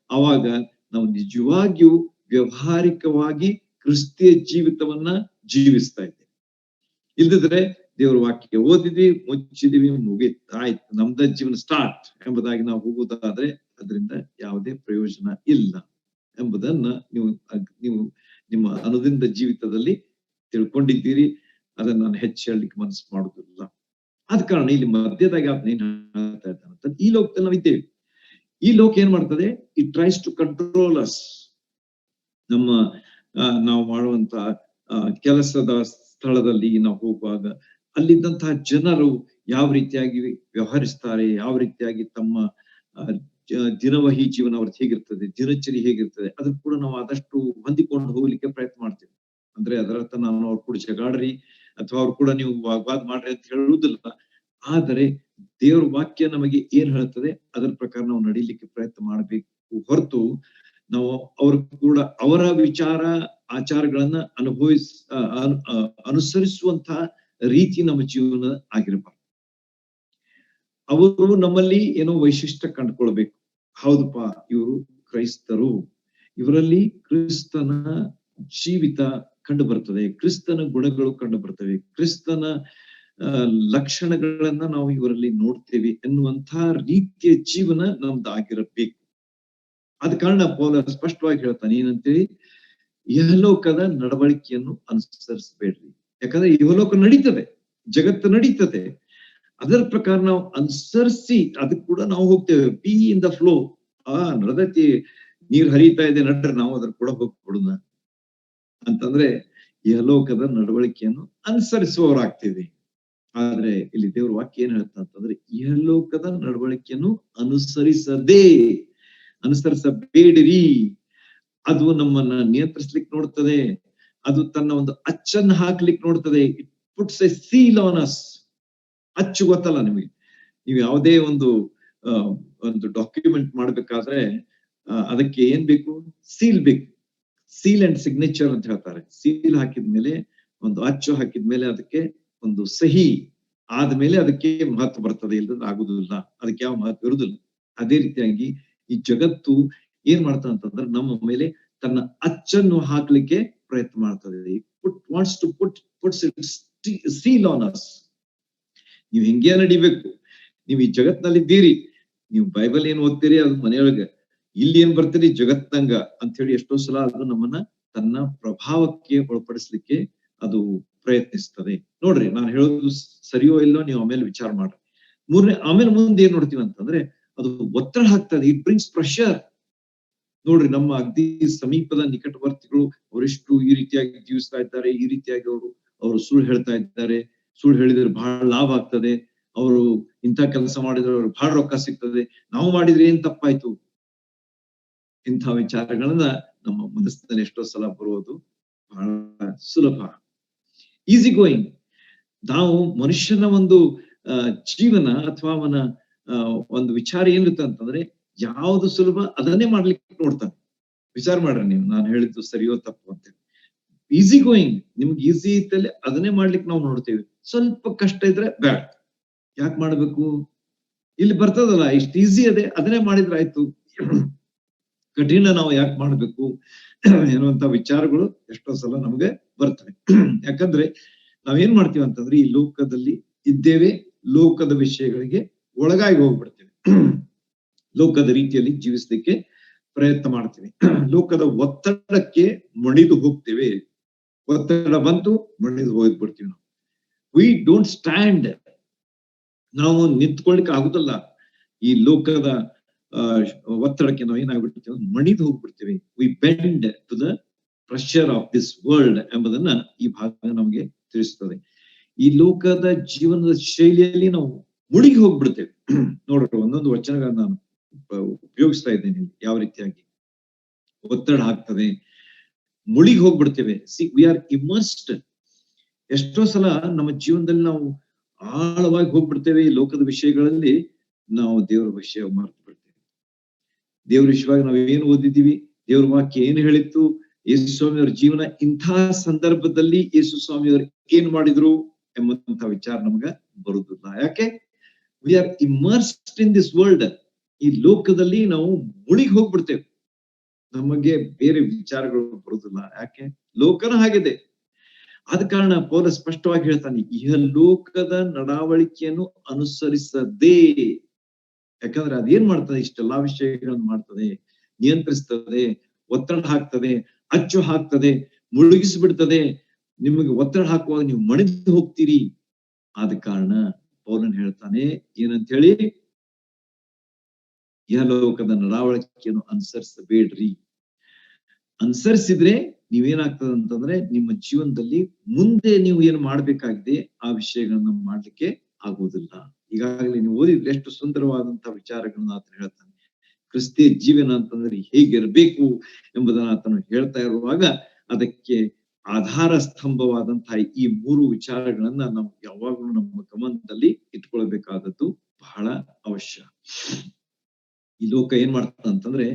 ಆವಾಗ ನಾವು ನಿಜವಾಗಿಯೂ ವ್ಯವಹಾರಿಕವಾಗಿ ಕ್ರಿಸ್ತಿಯ ಜೀವಿತವನ್ನ ಜೀವಿಸ್ತಾ ಇದ್ದೇವೆ. ಇಲ್ದಿದ್ರೆ ದೇವರ ವಾಕ್ಯ ಓದಿದ್ವಿ, ಮುಚ್ಚಿದ್ವಿ, ಮುಗಿತಾಯ್ತು, ನಮ್ದ ಜೀವನ ಸ್ಟಾರ್ಟ್ ಎಂಬುದಾಗಿ ನಾವು ಹೋಗುವುದಾದ್ರೆ ಅದರಿಂದ ಯಾವುದೇ ಪ್ರಯೋಜನ ಇಲ್ಲ ಎಂಬುದನ್ನ ನೀವು ನಿಮ್ಮ ಅನುದಿನದ ಜೀವಿತದಲ್ಲಿ ತಿಳ್ಕೊಂಡಿದ್ದೀರಿ. ಅದನ್ನ ನಾನು ಹೆಚ್ಚು ಹೇಳಲಿಕ್ಕೆ ಮನಸ್ಸು ಮಾಡುದಿಲ್ಲ. ಆದ ಕಾರಣ ಇಲ್ಲಿ ಮಧ್ಯದಾಗ ಏನ್ ಹೇಳ್ತಾ ಇದ್ದಾನೆ, ಈ ಲೋಕದಲ್ಲಿ ನಾವಿದ್ದೇವೆ. ಈ ಲೋಕ ಏನ್ ಮಾಡ್ತದೆ? It tries to control us. ನಮ್ಮ ನಾವು ಮಾಡುವಂತ ಕೆಲಸದ ಸ್ಥಳದಲ್ಲಿ ನಾವು ಹೋಗುವಾಗ ಅಲ್ಲಿದ್ದಂತಹ ಜನರು ಯಾವ ರೀತಿಯಾಗಿ ವ್ಯವಹರಿಸ್ತಾರೆ, ಯಾವ ರೀತಿಯಾಗಿ ತಮ್ಮ ದಿನವಹಿ ಜೀವನ ಅವ್ರದ್ದು ಹೇಗಿರ್ತದೆ, ದಿನಚರಿ ಹೇಗಿರ್ತದೆ, ಅದ್ರ ಕೂಡ ನಾವು ಆದಷ್ಟು ಹೊಂದಿಕೊಂಡು ಹೋಗ್ಲಿಕ್ಕೆ ಪ್ರಯತ್ನ ಮಾಡ್ತೀವಿ. ಅಂದ್ರೆ ಅದರರ್ಥ ನಾನು ಅವ್ರ ಕೂಡ ಜಗಾಡ್ರಿ ಅಥವಾ ಅವ್ರು ಕೂಡ ನೀವು ವಾಗ್ವಾದ ಮಾಡ್ರಿ ಅಂತ ಹೇಳುವುದಿಲ್ಲ. ಆದರೆ ದೇವ್ರ ವಾಕ್ಯ ನಮಗೆ ಏನ್ ಹೇಳ್ತದೆ ಅದರ ಪ್ರಕಾರ ನಾವು ನಡೀಲಿಕ್ಕೆ ಪ್ರಯತ್ನ ಮಾಡಬೇಕು ಹೊರತು ನಾವು ಅವ್ರ ಕೂಡ ಅವರ ವಿಚಾರ ಆಚಾರಗಳನ್ನ ಅನುಸರಿಸುವಂತಹ ರೀತಿ ನಮ್ಮ ಜೀವನ ಆಗಿರಬಾರ್ದು. ಅವರು ನಮ್ಮಲ್ಲಿ ಏನೋ ವೈಶಿಷ್ಟ್ಯ ಕಂಡುಕೊಳ್ಬೇಕು. ಹೌದಪ್ಪ, ಇವರು ಕ್ರೈಸ್ತರು, ಇವರಲ್ಲಿ ಕ್ರಿಸ್ತನ ಜೀವಿತ ಕಂಡು ಬರ್ತದೆ, ಕ್ರಿಸ್ತನ ಗುಣಗಳು ಕಂಡು ಬರ್ತವೆ, ಕ್ರಿಸ್ತನ ಲಕ್ಷಣಗಳನ್ನ ನಾವು ಇವರಲ್ಲಿ ನೋಡ್ತೇವೆ ಎನ್ನುವಂತಹ ರೀತಿಯ ಜೀವನ ನಮ್ದಾಗಿರಬೇಕು. ಆದ ಕಾರಣ ಪೌಲ ಸ್ಪಷ್ಟವಾಗಿ ಹೇಳ್ತಾನೆ ಏನಂತೇಳಿ, ಇಹಲೋಕದ ನಡವಳಿಕೆಯನ್ನು ಅನುಸರಿಸಬೇಡ್ರಿ. ಯಾಕಂದ್ರೆ ಇಹಲೋಕ ನಡೀತದೆ, ಜಗತ್ತು ನಡೀತದೆ, ಅದರ ಪ್ರಕಾರ ನಾವು ಅನುಸರಿಸಿ ಅದಕ್ಕೆ ಕೂಡ ನಾವು ಹೋಗ್ತೇವೆ. Be in the flow. ನಡದೈತಿ, ನೀರ್ ಹರಿತಾ ಇದೆ, ನಡ್ರೆ ನಾವು ಅದ್ರ ಕೂಡ ಹೋಗ್ಬಿಡುದ ಅಂತಂದ್ರೆ ಇಹಲೋಕದ ನಡವಳಿಕೆಯನ್ನು ಅನುಸರಿಸುವವರಾಗ್ತೇವೆ. ಆದ್ರೆ ಇಲ್ಲಿ ದೇವ್ರ ವಾಕ್ಯ ಏನ್ ಹೇಳ್ತಾ ಅಂತಂದ್ರೆ, ಇಹಲೋಕದ ನಡವಳಿಕೆಯನ್ನು ಅನುಸರಿಸಬೇಡಿರಿ. ಅದು ನಮ್ಮನ್ನ ನಿಯಂತ್ರಿಸ್ಲಿಕ್ಕೆ ನೋಡ್ತದೆ, ಅದು ತನ್ನ ಒಂದು ಅಚ್ಚನ್ನು ಹಾಕ್ಲಿಕ್ಕೆ ನೋಡ್ತದೆ. It puts a seal on us. ಅಚ್ಚು ಗೊತ್ತಲ್ಲ ನಿಮಗೆ, ನೀವು ಯಾವುದೇ ಒಂದು ಡಾಕ್ಯುಮೆಂಟ್ ಮಾಡ್ಬೇಕಾದ್ರೆ ಅದಕ್ಕೆ ಏನ್ ಬೇಕು? ಸೀಲ್ ಬೇಕು. ಸೀಲ್ ಅಂಡ್ ಸಿಗ್ನೇಚರ್ ಅಂತ ಹೇಳ್ತಾರೆ. ಸೀಲ್ ಹಾಕಿದ್ಮೇಲೆ, ಒಂದು ಅಚ್ಚು ಹಾಕಿದ್ಮೇಲೆ ಅದಕ್ಕೆ ಒಂದು ಸಹಿ ಆದ್ಮೇಲೆ ಅದಕ್ಕೆ ಮಹತ್ವ ಬರ್ತದೆ, ಇಲ್ಲದ್ರೆ ಆಗುದಿಲ್ಲ, ಅದಕ್ಕೆ ಯಾವ ಮಹತ್ವ ಇರುದಿಲ್ಲ. ಅದೇ ರೀತಿಯಾಗಿ ಈ ಜಗತ್ತು ಏನ್ ಮಾಡ್ತದೆ ಅಂತಂದ್ರೆ ನಮ್ಮ ಮೇಲೆ ತನ್ನ ಅಚ್ಚನ್ನು ಹಾಕ್ಲಿಕ್ಕೆ ಪ್ರಯತ್ನ ಮಾಡ್ತದೆ. Wants to puts seal on us. ನೀವು ಹಿಂಗೆ ನಡಿಬೇಕು, ನೀವು ಈ ಜಗತ್ನಲ್ಲಿ ಇದ್ದೀರಿ, ನೀವು ಬೈಬಲ್ ಏನ್ ಓದ್ತೀರಿ ಅದು ಮನೆಯೊಳಗ, ಇಲ್ಲಿ ಏನ್ ಬರ್ತೀರಿ ಜಗತ್ನಂಗ ಅಂತ ಹೇಳಿ ಎಷ್ಟೋ ಸಲ ಅದು ನಮ್ಮನ್ನ ತನ್ನ ಪ್ರಭಾವಕ್ಕೆ ಒಳಪಡಿಸ್ಲಿಕ್ಕೆ ಅದು ಪ್ರಯತ್ನಿಸ್ತದೆ. ನೋಡ್ರಿ ನಾನು ಹೇಳೋದು ಸರಿಯೋ ಇಲ್ಲೋ ನೀವು ಆಮೇಲೆ ವಿಚಾರ ಮಾಡ್ರಿ. ಆಮೇಲೆ ಮುಂದೆ ಏನ್ ನೋಡ್ತೀವಿ ಅಂತಂದ್ರೆ ಅದು ಒತ್ತಡ ಹಾಕ್ತದೆ. It brings pressure. ನೋಡ್ರಿ ನಮ್ಮ ಅಗ್ದಿ ಸಮೀಪದ ನಿಕಟವರ್ತಿಗಳು ಅವರಿಷ್ಟು ಈ ರೀತಿಯಾಗಿ ಜೀವಿಸ್ತಾ ಇದ್ದಾರೆ, ಈ ರೀತಿಯಾಗಿ ಅವರು ಸುಳ್ಳು ಹೇಳ್ತಾ ಇದ್ದಾರೆ, ಸುಳ್ಳು ಹೇಳಿದ್ರೆ ಬಹಳ ಲಾಭ ಆಗ್ತದೆ, ಅವರು ಇಂಥ ಕೆಲಸ ಮಾಡಿದ್ರೆ ಅವ್ರಿಗೆ ಬಹಳ ರೊಕ್ಕ ಸಿಗ್ತದೆ, ನಾವು ಮಾಡಿದ್ರೆ ಏನ್ ತಪ್ಪಾಯ್ತು, ಇಂಥ ವಿಚಾರಗಳನ್ನ ನಮ್ಮ ಮನಸ್ಸಿನಲ್ಲಿ ಎಷ್ಟೋ ಸಲ ಬರುವುದು ಬಹಳ ಸುಲಭ. Easy going. ನಾವು ಮನುಷ್ಯನ ಒಂದು ಜೀವನ ಅಥವಾ ಅವನ ಒಂದು ವಿಚಾರ ಏನಿರುತ್ತೆ ಅಂತಂದ್ರೆ ಯಾವ್ದು ಸುಲಭ ಅದನ್ನೇ ಮಾಡ್ಲಿಕ್ಕೆ ನೋಡ್ತಾನೆ. ವಿಚಾರ ಮಾಡ್ರಿ ನೀವು, ನಾನು ಹೇಳಿದ್ದು ಸರಿಯೋ ತಪ್ಪು ಅಂತ. ಈಸಿ ಗೋಯಿಂಗ್, ನಿಮ್ಗೆ ಈಸಿ ಇತ್ತಲ್ಲಿ ಅದನ್ನೇ ಮಾಡ್ಲಿಕ್ಕೆ ನಾವು ನೋಡ್ತೇವೆ. ಸ್ವಲ್ಪ ಕಷ್ಟ ಇದ್ರೆ ಬ್ಯಾಡ, ಯಾಕೆ ಮಾಡ್ಬೇಕು, ಇಲ್ಲಿ ಬರ್ತದಲ್ಲ ಇಷ್ಟು ಈಸಿ ಅದೇ ಅದನ್ನೇ ಮಾಡಿದ್ರೆ ಆಯ್ತು, ಕಠಿಣ ನಾವು ಯಾಕೆ ಮಾಡ್ಬೇಕು ಎನ್ನುವಂತ ವಿಚಾರಗಳು ಎಷ್ಟೋ ಸಲ ನಮ್ಗೆ ಬರ್ತವೆ. ಯಾಕಂದ್ರೆ ನಾವೇನ್ ಮಾಡ್ತೀವಿ ಅಂತಂದ್ರೆ ಈ ಲೋಕದಲ್ಲಿ ಇದ್ದೇವೆ, ಲೋಕದ ವಿಷಯಗಳಿಗೆ ಒಳಗಾಗಿ ಹೋಗ್ಬಿಡ್ತೇವೆ, ಲೋಕದ ರೀತಿಯಲ್ಲಿ ಜೀವಿಸ್ಲಿಕ್ಕೆ ಪ್ರಯತ್ನ ಮಾಡ್ತೀವಿ, ಲೋಕದ ಒತ್ತಡಕ್ಕೆ ಮಣಿದು ಹೋಗ್ತೇವೆ. ಒತ್ತಡ ಬಂತು ಮಣಿದು ಹೋಗ್ಬಿಡ್ತೀವಿ ನಾವು. ವಿ ಡೋಂಟ್ ಸ್ಟ್ಯಾಂಡ್, ನಾವು ನಿಂತ್ಕೊಳ್ಳಿಕ್ಕೆ ಆಗುದಲ್ಲ. ಈ ಲೋಕದ ಒತ್ತಡಕ್ಕೆ ನಾವು ಏನಾಗ್ಬಿಡ್ತೀವಿ, ಮಣಿದು ಹೋಗ್ಬಿಡ್ತೀವಿ. We bend to the pressure of this world ಎಂಬುದನ್ನ ಈ ಭಾಗ ನಮಗೆ ತಿಳಿಸ್ತದೆ. ಈ ಲೋಕದ ಜೀವನದ ಶೈಲಿಯಲ್ಲಿ ನಾವು ಮುಳುಗಿ ಹೋಗ್ಬಿಡ್ತೇವೆ. ನೋಡ್ರಿ ಒಂದೊಂದು ವಚನಗಳನ್ನ ನಾನು ಉಪಯೋಗಿಸ್ತಾ ಇದ್ದೇನೆ. ಯಾವ ರೀತಿಯಾಗಿ ಒತ್ತಡ ಆಗ್ತದೆ, ಮುಳುಗಿ ಹೋಗ್ಬಿಡ್ತೇವೆ. We are immersed. ಎಷ್ಟೋ ಸಲ ನಮ್ಮ ಜೀವನದಲ್ಲಿ ನಾವು ಆಳವಾಗಿ ಹೋಗ್ಬಿಡ್ತೇವೆ ಈ ಲೋಕದ ವಿಷಯಗಳಲ್ಲಿ, ನಾವು ದೇವರ ವಿಷಯ ಮರ್ತು ಬಿಡ್ತೇವೆ. ದೇವ್ರ ವಿಷಯವಾಗಿ ನಾವು ಏನು ಓದಿದ್ದೀವಿ, ದೇವ್ರ ವಾಕ್ಯ ಏನು ಹೇಳಿತ್ತು, ಯೇಸು ಸ್ವಾಮಿಯವರ ಜೀವನ ಇಂಥ ಸಂದರ್ಭದಲ್ಲಿ ಯೇಸು ಸ್ವಾಮಿಯವರು ಏನ್ ಮಾಡಿದ್ರು ಎಂಬಂತ ವಿಚಾರ ನಮ್ಗ ಬರುದಿಲ್ಲ. ಯಾಕೆ? We are immersed in this world. ಈ ಲೋಕದಲ್ಲಿ ನಾವು ಮುಳುಗಿ ಹೋಗ್ಬಿಡ್ತೇವೆ, ನಮಗೆ ಬೇರೆ ವಿಚಾರಗಳು ಬರುದಿಲ್ಲ. ಯಾಕೆ? ಲೋಕನ ಹಾಗಿದೆ. ಆದ ಕಾರಣ ಪೌಲ ಸ್ಪಷ್ಟವಾಗಿ ಹೇಳ್ತಾನೆ, ಇಹ ಲೋಕದ ನಡಾವಳಿಕೆಯನ್ನು ಅನುಸರಿಸದೆ. ಯಾಕಂದ್ರೆ ಅದೇನ್ ಮಾಡ್ತದೆ, ಇಷ್ಟೆಲ್ಲಾ ವಿಷಯಗಳನ್ನು ಮಾಡ್ತದೆ, ನಿಯಂತ್ರಿಸ್ತದೆ, ಒತ್ತಡ ಹಾಕ್ತದೆ, ಅಚ್ಚು ಹಾಕ್ತದೆ, ಮುಳುಗಿಸ್ಬಿಡ್ತದೆ. ನಿಮಗೆ ಒತ್ತಡ ಹಾಕುವಾಗ ನೀವು ಮಣಿದು ಹೋಗ್ತೀರಿ. ಆದ ಕಾರಣ ಪೌಲನ್ ಹೇಳ್ತಾನೆ ಏನಂತ ಹೇಳಿ, ಇಹಲೋಕದ ನಡಾವಳಿಕೆಯನ್ನು ಅನುಸರಿಸಬೇಡ್ರಿ. ಅನುಸರಿಸಿದ್ರೆ ನೀವೇನಾಗ್ತದೆ ಅಂತಂದ್ರೆ ನಿಮ್ಮ ಜೀವನದಲ್ಲಿ ಮುಂದೆ ನೀವು ಏನು ಮಾಡ್ಬೇಕಾಗಿದೆ ಆ ವಿಷಯಗಳನ್ನ ಮಾಡ್ಲಿಕ್ಕೆ ಆಗುವುದಿಲ್ಲ. ಈಗಾಗಲೇ ನೀವು ಓದಿದ್ರೆ ಎಷ್ಟು ಸುಂದರವಾದಂತಹ ವಿಚಾರಗಳನ್ನ ಆತನು ಹೇಳ್ತಾನೆ. ಕ್ರಿಸ್ತಿಯ ಜೀವನ ಅಂತಂದ್ರೆ ಹೇಗಿರ್ಬೇಕು ಎಂಬುದನ್ನ ಆತನು ಹೇಳ್ತಾ ಇರುವಾಗ ಅದಕ್ಕೆ ಆಧಾರ ಸ್ತಂಭವಾದಂತಹ ಈ 3 ವಿಚಾರಗಳನ್ನ ನಾವು ಯಾವಾಗಲೂ ನಮ್ಮ ಗಮನದಲ್ಲಿ ಇಟ್ಕೊಳ್ಬೇಕಾದದ್ದು ಬಹಳ ಅವಶ್ಯ. ಈ ಲೋಕ ಏನ್ ಮಾಡ್ತದ ಅಂತಂದ್ರೆ,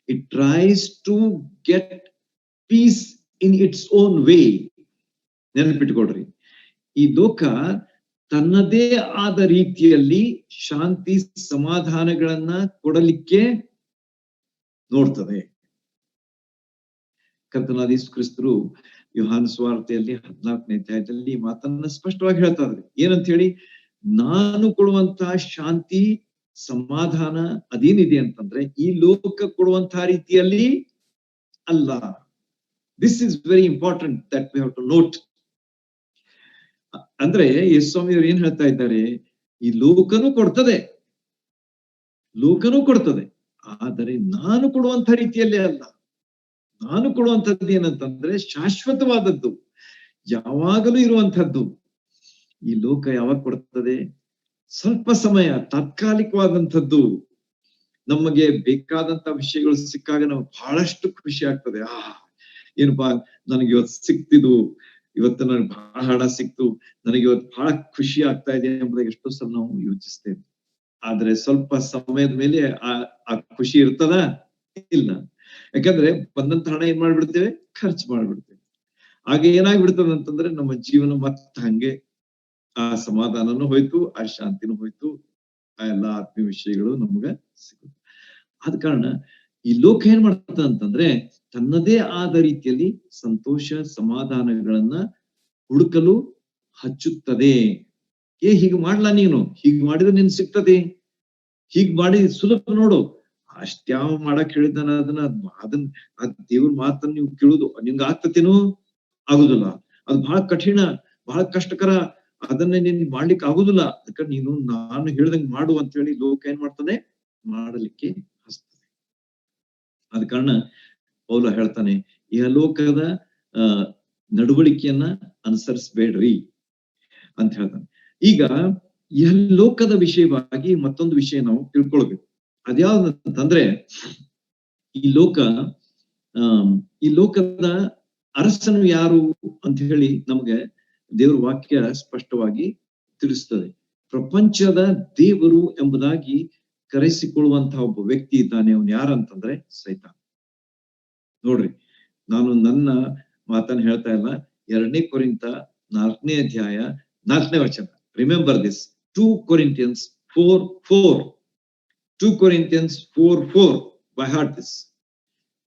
it tries to get peace in its own way. ನೆನಪಿಟ್ಕೊಡ್ರಿ, ಈ ಲೋಕ ತನ್ನದೇ ಆದ ರೀತಿಯಲ್ಲಿ ಶಾಂತಿ ಸಮಾಧಾನಗಳನ್ನ ಕೊಡಲಿಕ್ಕೆ ನೋಡ್ತದೆ. ಕರ್ತನಾದ ಯೇಸು ಕ್ರಿಸ್ತರು ಯೋಹಾನ ಸುವಾರ್ತೆಯಲ್ಲಿ 14ನೇ ಅಧ್ಯಾಯದಲ್ಲಿ ಮಾತನ್ನ ಸ್ಪಷ್ಟವಾಗಿ ಹೇಳ್ತಾ ಇದ್ದಾರೆ. ಏನಂತ ಹೇಳಿ, ನಾನು ಕೊಡುವಂತಹ ಶಾಂತಿ ಸಮಾಧಾನ ಅದೇನಿದೆ ಅಂತಂದ್ರೆ ಈ ಲೋಕ ಕೊಡುವಂತಹ ರೀತಿಯಲ್ಲಿ ಅಲ್ಲ. This is very important that we have to note. ಅಂದ್ರೆ ಯೇಸು ಸ್ವಾಮಿಯವರು ಏನ್ ಹೇಳ್ತಾ ಇದ್ದಾರೆ, ಈ ಲೋಕನೂ ಕೊಡ್ತದೆ, ಲೋಕನೂ ಕೊಡ್ತದೆ, ಆದರೆ ನಾನು ಕೊಡುವಂತ ರೀತಿಯಲ್ಲೇ ಅಲ್ಲ. ನಾನು ಕೊಡುವಂತದ್ದು ಏನಂತಂದ್ರೆ ಶಾಶ್ವತವಾದದ್ದು, ಯಾವಾಗಲೂ ಇರುವಂತಹದ್ದು. ಈ ಲೋಕ ಯಾವಾಗ ಕೊಡ್ತದೆ? ಸ್ವಲ್ಪ ಸಮಯ, ತಾತ್ಕಾಲಿಕವಾದಂಥದ್ದು. ನಮಗೆ ಬೇಕಾದಂತ ವಿಷಯಗಳು ಸಿಕ್ಕಾಗ ನಮ್ಗೆ ಬಹಳಷ್ಟು ಖುಷಿ ಆಗ್ತದೆ. ಏನಪ್ಪಾ ನನಗೆ ಇವತ್ತು ಸಿಕ್ತಿದ್ದು, ಇವತ್ತು ನನಗೆ ಬಹಳ ಹಣ ಸಿಕ್ತು, ನನಗೆ ಇವತ್ತು ಬಹಳ ಖುಷಿ ಆಗ್ತಾ ಇದೆ ಎಂಬುದಾಗಿ ಎಷ್ಟೋ ಸಲ ನಾವು ಯೋಚಿಸ್ತೇವೆ. ಆದ್ರೆ ಸ್ವಲ್ಪ ಸಮಯದ ಮೇಲೆ ಆ ಖುಷಿ ಇರ್ತದ? ಇಲ್ಲ. ಯಾಕಂದ್ರೆ ಬಂದಂತ ಹಣ ಏನ್ ಮಾಡ್ಬಿಡ್ತೇವೆ? ಖರ್ಚು ಮಾಡ್ಬಿಡ್ತೇವೆ. ಹಾಗೆ ಏನಾಗ್ಬಿಡ್ತದೆ ಅಂತಂದ್ರೆ ನಮ್ಮ ಜೀವನ ಮತ್ತೆ ಹಂಗೆ ಆ ಸಮಾಧಾನನೂ ಹೋಯ್ತು, ಆ ಶಾಂತಿನೂ ಹೋಯ್ತು, ಆ ಎಲ್ಲಾ ಆತ್ಮೀಯ ವಿಷಯಗಳು ನಮ್ಗ ಸಿಗುತ್ತೆ. ಆದ ಕಾರಣ ಈ ಲೋಕ ಏನ್ ಮಾಡ್ತದ ಅಂತಂದ್ರೆ ತನ್ನದೇ ಆದ ರೀತಿಯಲ್ಲಿ ಸಂತೋಷ ಸಮಾಧಾನಗಳನ್ನ ಹುಡುಕಲು ಹಚ್ಚುತ್ತದೆ. ಹೀಗೆ ಮಾಡ್ಲಾ, ನೀನು ಹೀಗೆ ಮಾಡಿದ್ರೆ ನಿನ್ ಸಿಗ್ತದೆ, ಹೀಗ್ ಮಾಡಿ ಸುಲಭ ನೋಡು. ಅಷ್ಟ್ಯಾವ ಮಾಡಕ್ ಹೇಳಿದಾನ ಅದನ್ನ ದೇವ್ರ ಮಾತನ್ನ ನೀವು ಕೇಳುದು ನಿಮ್ಗೆ ಆಗ್ತತೇನೋ? ಆಗುದಿಲ್ಲ. ಅದು ಬಹಳ ಕಠಿಣ, ಬಹಳ ಕಷ್ಟಕರ. ಅದನ್ನೇ ನೀನ್ ಮಾಡ್ಲಿಕ್ಕೆ ಆಗುದಿಲ್ಲ. ಅದಕ್ಕೆ ನೀನು ನಾನು ಹೇಳ್ದಂಗ್ ಮಾಡು ಅಂತ ಹೇಳಿ ಲೋಕ ಏನ್ ಮಾಡ್ತಾನೆ? ಮಾಡಲಿಕ್ಕೆ ಹಸ್ತದೆ. ಆದ ಕಾರಣ ಪೌಲ ಹೇಳ್ತಾನೆ, ಇಹಲೋಕದ ನಡವಳಿಕೆಯನ್ನ ಅನುಸರಿಸಬೇಡ್ರಿ ಅಂತ ಹೇಳ್ತಾನೆ. ಈಗ ಇಹಲೋಕದ ವಿಷಯವಾಗಿ ಮತ್ತೊಂದು ವಿಷಯ ನಾವು ತಿಳ್ಕೊಳ್ಬೇಕು. ಅದ್ಯಾವ್ದಂತಂದ್ರೆ, ಈ ಲೋಕದ ಅರಸನು ಯಾರು ಅಂತ ಹೇಳಿ ನಮ್ಗೆ ದೇವ್ರ ವಾಕ್ಯ ಸ್ಪಷ್ಟವಾಗಿ ತಿಳಿಸ್ತದೆ. ಪ್ರಪಂಚದ ದೇವರು ಎಂಬುದಾಗಿ ಕರೆಸಿಕೊಳ್ಳುವಂತಹ ಒಬ್ಬ ವ್ಯಕ್ತಿ ಇದ್ದಾನೆ. ಅವನು ಯಾರಂತಂದ್ರೆ ಸೈತಾನ. ನೋಡ್ರಿ, ನಾನು ನನ್ನ ಮಾತನ್ನ ಹೇಳ್ತಾ ಇಲ್ಲ. 2 ಕೊರಿಂಥ 4ನೇ ಅಧ್ಯಾಯ 4ನೇ ವಚನ. Remember this, 2 Corinthians 4:4. 2 Corinthians 4:4 by heart this.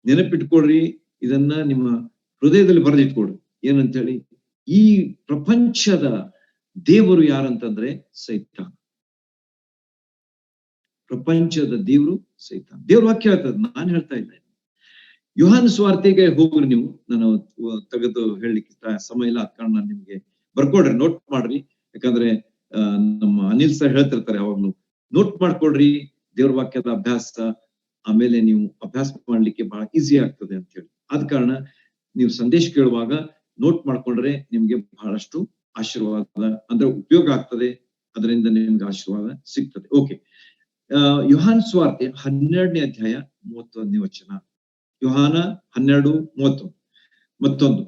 ನೆನಪಿಟ್ಕೊಳ್ರಿ, ಇದನ್ನ ನಿಮ್ಮ ಹೃದಯದಲ್ಲಿ ಬರೆದಿಟ್ಕೊಳ್ರಿ. ಏನಂತ ಹೇಳಿ, ಈ ಪ್ರಪಂಚದ ದೇವರು ಯಾರಂತಂದ್ರೆ ಸೈತಾನ. ಪ್ರಪಂಚದ ದೇವರು ಸೈತಾನ. ದೇವ್ರ ವಾಕ್ಯ ಹೇಳ್ತದೆ, ನಾನು ಹೇಳ್ತಾ ಇದ್ದೇನೆ. ಯೋಹಾನ ಸುವಾರ್ತೆಗೆ ಹೋಗ್ರಿ ನೀವು. ನಾನು ತೆಗೆದು ಹೇಳಲಿಕ್ಕೆ ಸಮಯ ಇಲ್ಲ, ಅದ ಕಾರಣ ನಾನು ನಿಮ್ಗೆ ಬರ್ಕೊಡ್ರಿ, ನೋಟ್ ಮಾಡ್ರಿ. ಯಾಕಂದ್ರೆ ನಮ್ಮ ಅನಿಲ್ ಸರ್ ಹೇಳ್ತಿರ್ತಾರೆ ಯಾವಾಗ್ಲೂ, ನೋಟ್ ಮಾಡ್ಕೊಡ್ರಿ ದೇವ್ರ ವಾಕ್ಯದ ಅಭ್ಯಾಸ. ಆಮೇಲೆ ನೀವು ಅಭ್ಯಾಸ ಮಾಡ್ಲಿಕ್ಕೆ ಬಹಳ ಈಸಿ ಆಗ್ತದೆ ಅಂತ ಹೇಳಿ. ಆದ ಕಾರಣ ನೀವು ಸಂದೇಶ ಕೇಳುವಾಗ ನೋಟ್ ಮಾಡ್ಕೊಂಡ್ರೆ ನಿಮ್ಗೆ ಬಹಳಷ್ಟು ಆಶೀರ್ವಾದ, ಅಂದ್ರೆ ಉಪಯೋಗ ಆಗ್ತದೆ. ಅದರಿಂದ ನಿಮ್ಗೆ ಆಶೀರ್ವಾದ ಸಿಗ್ತದೆ. ಓಕೆ, ಯೋಹಾನ ಸುವಾರ್ತೆ 12ನೇ ಅಧ್ಯಾಯ 31ನೇ ವಚನ. ಯೋಹಾನ 12:31. ಮತ್ತೊಂದು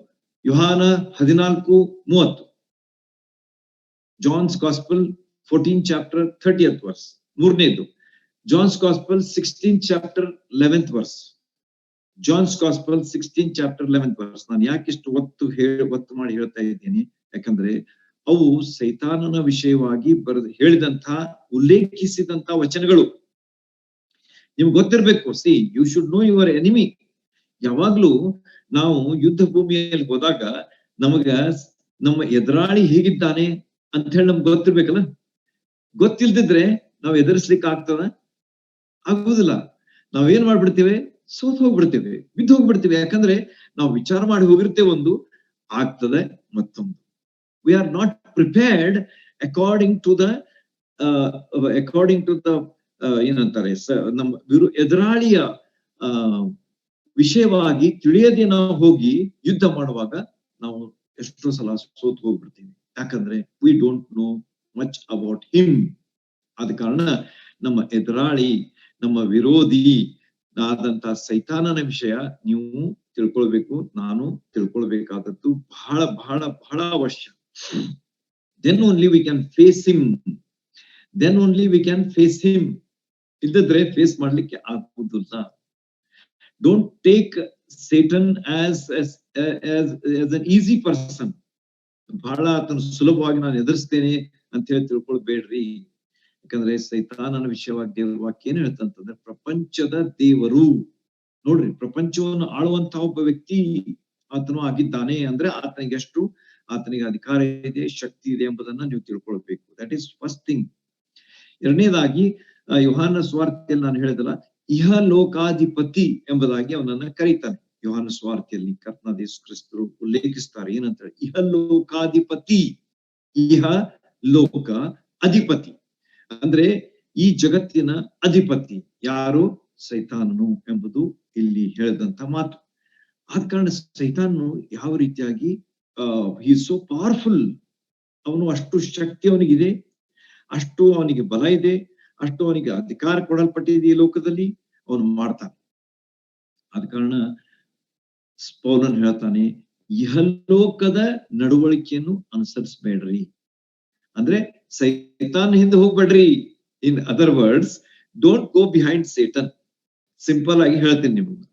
Yohana 14:30. John's gospel 14th chapter 30th verse. ಮೂರನೇದು John's gospel 16th chapter 11th verse. John's gospel 16th chapter 11th verse. ನಾನು ಯಾಕಿಷ್ಟು ಒತ್ತು ಮಾಡಿ ಹೇಳ್ತಾ ಇದ್ದೀನಿ? ಯಾಕಂದ್ರೆ ಅವು ಸೈತಾನನ ವಿಷಯವಾಗಿ ಹೇಳಿದಂತಹ ಉಲ್ಲೇಖಿಸಿದಂತಹ ವಚನಗಳು. ನಿಮ್ಗೆ ಗೊತ್ತಿರ್ಬೇಕು. See, you should know your enemy. ಯಾವಾಗ್ಲೂ ನಾವು ಯುದ್ಧ ಭೂಮಿಯಲ್ಲಿ ಹೋದಾಗ ನಮಗ ನಮ್ಮ ಎದುರಾಳಿ ಹೇಗಿದ್ದಾನೆ ಅಂತ ಹೇಳಿ ನಮ್ಗೆ ಗೊತ್ತಿರ್ಬೇಕಲ್ಲ. ಗೊತ್ತಿಲ್ದಿದ್ರೆ ನಾವ್ ಎದುರಿಸ್ಲಿಕ್ಕೆ ಆಗ್ತದ? ಆಗುದಿಲ್ಲ. ನಾವೇನ್ ಮಾಡ್ಬಿಡ್ತೇವೆ? ಸೋತ್ ಹೋಗ್ಬಿಡ್ತೇವೆ, ಬಿದ್ದು ಹೋಗ್ಬಿಡ್ತೇವೆ. ಯಾಕಂದ್ರೆ ನಾವು ವಿಚಾರ ಮಾಡಿ ಹೋಗಿರ್ತೇವೆ ಒಂದು, ಆಗ್ತದೆ ಮತ್ತೊಂದು. We are not prepared according to the ಏನಂತಾರೆ, ನಮ್ಮ ಎದುರಾಳಿಯ ವಿಷಯವಾಗಿ ತಿಳಿಯದೆ ನಾವು ಹೋಗಿ ಯುದ್ಧ ಮಾಡುವಾಗ ನಾವು ಎಷ್ಟೋ ಸಲ ಸೋತ್ ಹೋಗ್ಬಿಡ್ತೀವಿ. ಯಾಕಂದ್ರೆ we don't know much about him. ಆದ ಕಾರಣ ನಮ್ಮ ಎದುರಾಳಿ, ನಮ್ಮ ವಿರೋಧಿ ಆದಂತ ಸೈತಾನನ ವಿಷಯ ನೀವು ತಿಳ್ಕೊಳ್ಬೇಕು. ನಾನು ತಿಳ್ಕೊಳ್ಬೇಕಾದದ್ದು ಬಹಳ ಬಹಳ ಬಹಳ ಅವಶ್ಯ. Then only we can face him. ಇಲ್ಲದಿದ್ರೆ ಫೇಸ್ ಮಾಡ್ಲಿಕ್ಕೆ ಆಗುದಿಲ್ಲ. Don't take Satan as an easy person. ಬಹಳ ಆತನು ಸುಲಭವಾಗಿ ನಾನು ಎದುರಿಸ್ತೇನೆ ಅಂತ ಹೇಳಿ ತಿಳ್ಕೊಳ್ಬೇಡ್ರಿ. ಯಾಕಂದ್ರೆ ಸೈತಾನನ ವಿಷಯವಾಗಿ ದೇವರ ವಾಕ್ಯ ಏನ್ ಹೇಳ್ತಂತಂದ್ರೆ, ಪ್ರಪಂಚದ ದೇವರು. ನೋಡ್ರಿ, ಪ್ರಪಂಚವನ್ನು ಆಳುವಂತಹ ಒಬ್ಬ ವ್ಯಕ್ತಿ ಆತನು ಆಗಿದ್ದಾನೆ. ಅಂದ್ರೆ ಆತನಿಗೆ ಅಧಿಕಾರ ಇದೆ, ಶಕ್ತಿ ಇದೆ ಎಂಬುದನ್ನ ನೀವು ತಿಳ್ಕೊಳ್ಬೇಕು. That is first thing. ಎರಡನೇದಾಗಿ, ಯೋಹಾನ ಸುವಾರ್ತೆಯಲ್ಲಿ ನಾನು ಹೇಳಿದಲ್ಲ, ಇಹಲೋಕಾಧಿಪತಿ ಎಂಬುದಾಗಿ ಅವನನ್ನ ಕರೀತಾನೆ. ಯೋಹಾನ ಸುವಾರ್ತೆಯಲ್ಲಿ ಕರ್ತನಾದ ಯೇಸು ಕ್ರಿಸ್ತರು ಉಲ್ಲೇಖಿಸ್ತಾರೆ. ಏನಂತ ಹೇಳಿ, ಇಹಲೋಕಾಧಿಪತಿ. ಇಹ ಲೋಕ ಅಧಿಪತಿ ಅಂದ್ರೆ ಈ ಜಗತ್ತಿನ ಅಧಿಪತಿ ಯಾರು? ಸೈತಾನನು ಎಂಬುದು ಇಲ್ಲಿ ಹೇಳಿದಂತ ಮಾತು. ಆದ ಕಾರಣ ಸೈತಾನನು ಯಾವ ರೀತಿಯಾಗಿ ಹಿ ಸೋ ಪವರ್ಫುಲ್. ಅವನು ಅಷ್ಟು ಶಕ್ತಿ ಅವನಿಗಿದೆ, ಅಷ್ಟು ಅವನಿಗೆ ಬಲ ಇದೆ, ಅಷ್ಟು ಅವನಿಗೆ ಅಧಿಕಾರ ಕೊಡಲ್ಪಟ್ಟಿದೆ ಈ ಲೋಕದಲ್ಲಿ. ಅವನು ಮಾಡ್ತಾನೆ. ಆದ ಕಾರಣ ಪೌಲನು ಹೇಳ್ತಾನೆ, ಇಹಲೋಕದ ನಡವಳಿಕೆಯನ್ನು ಅನುಸರಿಸಬೇಡ್ರಿ. ಅಂದ್ರೆ ಸೈತಾನ್ ಹಿಂದೆ ಹೋಗ್ಬೇಡ್ರಿ. In other words, don't go behind Satan. Simple ಆಗಿ ಹೇಳ್ತೀನಿ ನಿಮ್ಗೆ.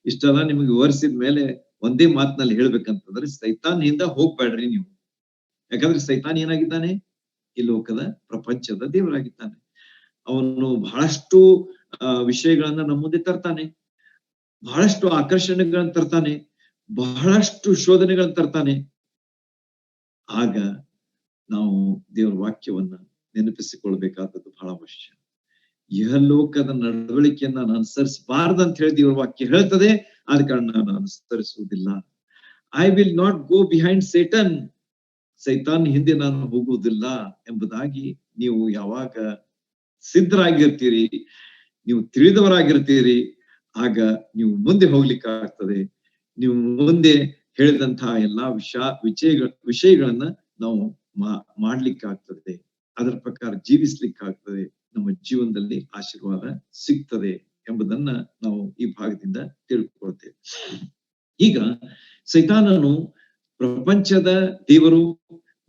ಇಷ್ಟೆಲ್ಲ ನಿಮ್ಗೆ ವಿವರಿಸಿದ ಮೇಲೆ ಒಂದೇ ಮಾತಿನಲ್ಲಿ ಹೇಳ್ಬೇಕಂತಂದ್ರೆ, ಸೈತಾನ್ ಹಿಂದೆ ಹೋಗ್ಬೇಡ್ರಿ ನೀವು. ಯಾಕಂದ್ರೆ ಸೈತಾನ್ ಏನಾಗಿದ್ದಾನೆ? ಈ ಲೋಕದ ಪ್ರಪಂಚದ ದೇವರಾಗಿದ್ದಾನೆ. ಅವನು ಬಹಳಷ್ಟು ವಿಷಯಗಳನ್ನ ನಮ್ಮ ಮುಂದೆ ತರ್ತಾನೆ, ಬಹಳಷ್ಟು ಆಕರ್ಷಣೆಗಳನ್ನ ತರ್ತಾನೆ, ಬಹಳಷ್ಟು ಶೋಧನೆಗಳನ್ನ ತರ್ತಾನೆ. ಆಗ ನಾವು ದೇವರ ವಾಕ್ಯವನ್ನ ನೆನಪಿಸಿಕೊಳ್ಬೇಕಾದದ್ದು ಬಹಳ ಅವಶ್ಯ. ಇಹಲೋಕದ ನಡವಳಿಕೆಯನ್ನ ನಾನು ಅನುಸರಿಸಬಾರ್ದಂತ ಹೇಳಿ ದೇವರ ವಾಕ್ಯ ಹೇಳ್ತದೆ. ಆದ ಕಾರಣ ನಾನು ಅನುಸರಿಸುವುದಿಲ್ಲ. I will not go behind Satan. ಸೈತಾನ್ ಹಿಂದೆ ನಾನು ಹೋಗುವುದಿಲ್ಲ ಎಂಬುದಾಗಿ ನೀವು ಯಾವಾಗ ಸಿದ್ಧರಾಗಿರ್ತೀರಿ, ನೀವು ತಿಳಿದವರಾಗಿರ್ತೀರಿ, ಆಗ ನೀವು ಮುಂದೆ ಹೋಗ್ಲಿಕ್ಕಾಗ್ತದೆ. ನೀವು ಮುಂದೆ ಹೇಳಿದಂತಹ ಎಲ್ಲಾ ವಿಷಯಗಳನ್ನ ನಾವು ಮಾಡ್ಲಿಕ್ಕಾಗ್ತದೆ. ಅದರ ಪ್ರಕಾರ ಜೀವಿಸ್ಲಿಕ್ಕಾಗ್ತದೆ. ನಮ್ಮ ಜೀವನದಲ್ಲಿ ಆಶೀರ್ವಾದ ಸಿಗ್ತದೆ ಎಂಬುದನ್ನ ನಾವು ಈ ಭಾಗದಿಂದ ತಿಳ್ಕೊಳ್ತೇವೆ. ಈಗ ಸೈತಾನನು ಪ್ರಪಂಚದ ದೇವರು,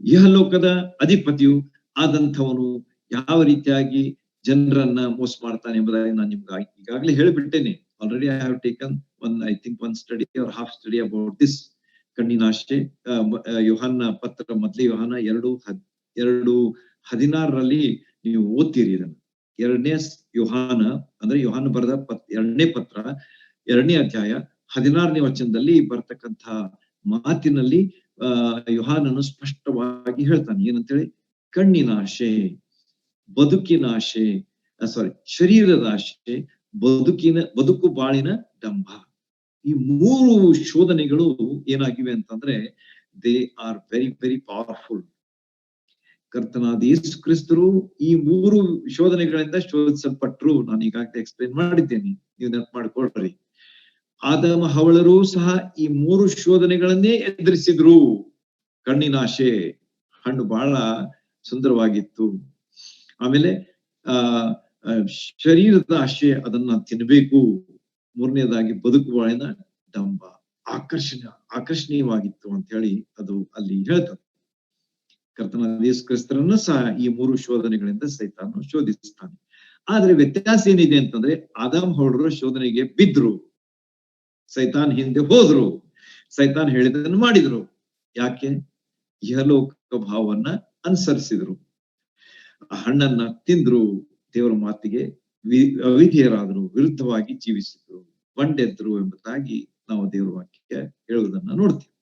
ಇಹಲೋಕದ ಅಧಿಪತಿಯು ಆದಂಥವನು ಯಾವ ರೀತಿಯಾಗಿ ಜನರನ್ನ ಮೋಸ ಮಾಡ್ತಾನೆ ಎಂಬುದಾಗಿ ನಾನು ನಿಮ್ಗೆ ಈಗಾಗಲೇ ಹೇಳಿಬಿಟ್ಟೇನೆ. Already I have taken one study or half study about this. ಕಣ್ಣಿನಾಶೆ ಯೋಹಾನ ಪತ್ರ, ಮೊದಲೇ ಯೋಹಾನ 2:16 ನೀವು ಓದ್ತೀರಿ ಇದನ್ನು. 2ನೇ ಯೋಹಾನ ಅಂದ್ರೆ ಯೋಹಾನ ಬರೆದ 2ನೇ ಪತ್ರ 2ನೇ ಅಧ್ಯಾಯ 16ನೇ ವಚನದಲ್ಲಿ ಬರ್ತಕ್ಕಂಥ ಮಾತಿನಲ್ಲಿ ಯೋಹಾನನು ಸ್ಪಷ್ಟವಾಗಿ ಹೇಳ್ತಾನೆ. ಏನಂತೇಳಿ? ಕಣ್ಣಿನ ಆಶೆ, ಬದುಕಿನ ಆಶೆ, ಶರೀರದ ಆಶೆ, ಬದುಕು ಬಾಳಿನ ಡಂಭ. ಈ 3 ಶೋಧನೆಗಳು ಏನಾಗಿವೆ ಅಂತಂದ್ರೆ they are very very powerful. ಕರ್ತನಾದ ಯೇಸು ಕ್ರಿಸ್ತರು ಈ 3 ಶೋಧನೆಗಳಿಂದ ಶೋಧಿಸಲ್ಪಟ್ರು. ನಾನು ಈಗಾಗಲೇ ಎಕ್ಸ್ಪ್ಲೇನ್ ಮಾಡಿದ್ದೇನೆ, ನೀವು ನೆನಪು ಮಾಡ್ಕೊಳ್ರಿ. ಆದಮ ಹವಳರು ಸಹ ಈ 3 ಶೋಧನೆಗಳನ್ನೇ ಎದುರಿಸಿದ್ರು. ಕಣ್ಣಿನ ಆಶೆ, ಹಣ್ಣು ಬಹಳ ಸುಂದರವಾಗಿತ್ತು. ಆಮೇಲೆ ಶರೀರದ ಆಶೆ, ಅದನ್ನ ತಿನ್ಬೇಕು. 3ನೇದಾಗಿ ಬದುಕು ಬಾಳಿನ ಡಂಬ, ಆಕರ್ಷಣೀಯವಾಗಿತ್ತು ಅಂತ ಹೇಳಿ ಅದು ಅಲ್ಲಿ ಹೇಳ್ತದೆ. ಕರ್ತನಾದ ಯೇಸು ಕ್ರಿಸ್ತರನ್ನು ಸಹ ಈ 3 ಶೋಧನೆಗಳಿಂದ ಸೈತಾನ ಶೋಧಿಸ್ತಾನೆ. ಆದ್ರೆ ವ್ಯತ್ಯಾಸ ಏನಿದೆ ಅಂತಂದ್ರೆ ಆದಾಮ್ ಹವಳರು ಶೋಧನೆಗೆ ಬಿದ್ರು, ಸೈತಾನ್ ಹಿಂದೆ ಹೋದ್ರು, ಸೈತಾನ್ ಹೇಳಿದ್ದನ್ನು ಮಾಡಿದ್ರು. ಯಾಕೆ? ಇಹಲೋಕ ಭಾವವನ್ನ ಅನುಸರಿಸಿದ್ರು, ಹಣ್ಣನ್ನ ತಿಂದ್ರು, ದೇವರ ಮಾತಿಗೆ ಅವಿಧೇಯರಾದ್ರು, ವಿರುದ್ಧವಾಗಿ ಜೀವಿಸಿದ್ರು, ಬಂಡೆದ್ರು ಎಂಬುದಾಗಿ ನಾವು ದೇವರ ವಾಕ್ಯ ಹೇಳುವುದನ್ನ ನೋಡ್ತೀವಿ.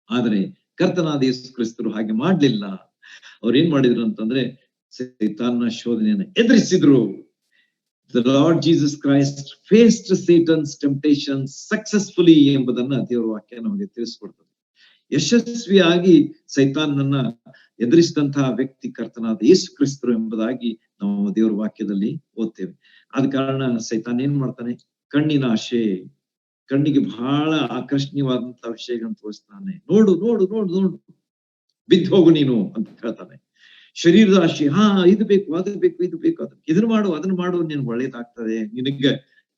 ಆದ್ರೆ ಕರ್ತನಾದ ಯೇಸು ಕ್ರಿಸ್ತರು ಹಾಗೆ ಮಾಡ್ಲಿಲ್ಲ. ಅವ್ರೇನ್ ಮಾಡಿದ್ರು ಅಂತಂದ್ರೆ ಸೈತಾನ್ನ ಶೋಧನೆಯನ್ನ ಎದುರಿಸಿದ್ರು. The Lord Jesus Christ faced Satan's temptations successfully ಎಂಬುದನ್ನ ದೇವರ ವಾಕ್ಯ ನಮಗೆ ತಿಳಿಸ್ಕೊಡ್ತದೆ. ಯಶಸ್ವಿಯಾಗಿ ಸೈತಾನನ್ನ ಎದುರಿಸಿದಂತಹ ವ್ಯಕ್ತಿ ಕರ್ತನಾದ ಯೇಸು ಕ್ರಿಸ್ತರು ಎಂಬುದಾಗಿ ನಾವು ದೇವರ ವಾಕ್ಯದಲ್ಲಿ ಓದ್ತೇವೆ. ಆದ ಕಾರಣ ಸೈತಾನ್ ಏನ್ ಮಾಡ್ತಾನೆ? ಕಣ್ಣಿನ ಆಶೆ, ಕಣ್ಣಿಗೆ ಬಹಳ ಆಕರ್ಷಣೀಯವಾದಂತಹ ವಿಷಯಗಳನ್ನು ತೋರಿಸ್ತಾನೆ. ನೋಡು ನೋಡು ನೋಡು ನೋಡು, ಬಿದ್ದು ಹೋಗು ನೀನು ಅಂತ ಹೇಳ್ತಾನೆ. ಶರೀರದ ಆಶೆ, ಇದು ಬೇಕು, ಅದು ಬೇಕು, ಇದು ಬೇಕು, ಇದನ್ನ ಮಾಡು, ನಿನ್ಗೆ ಒಳ್ಳೇದಾಗ್ತದೆ,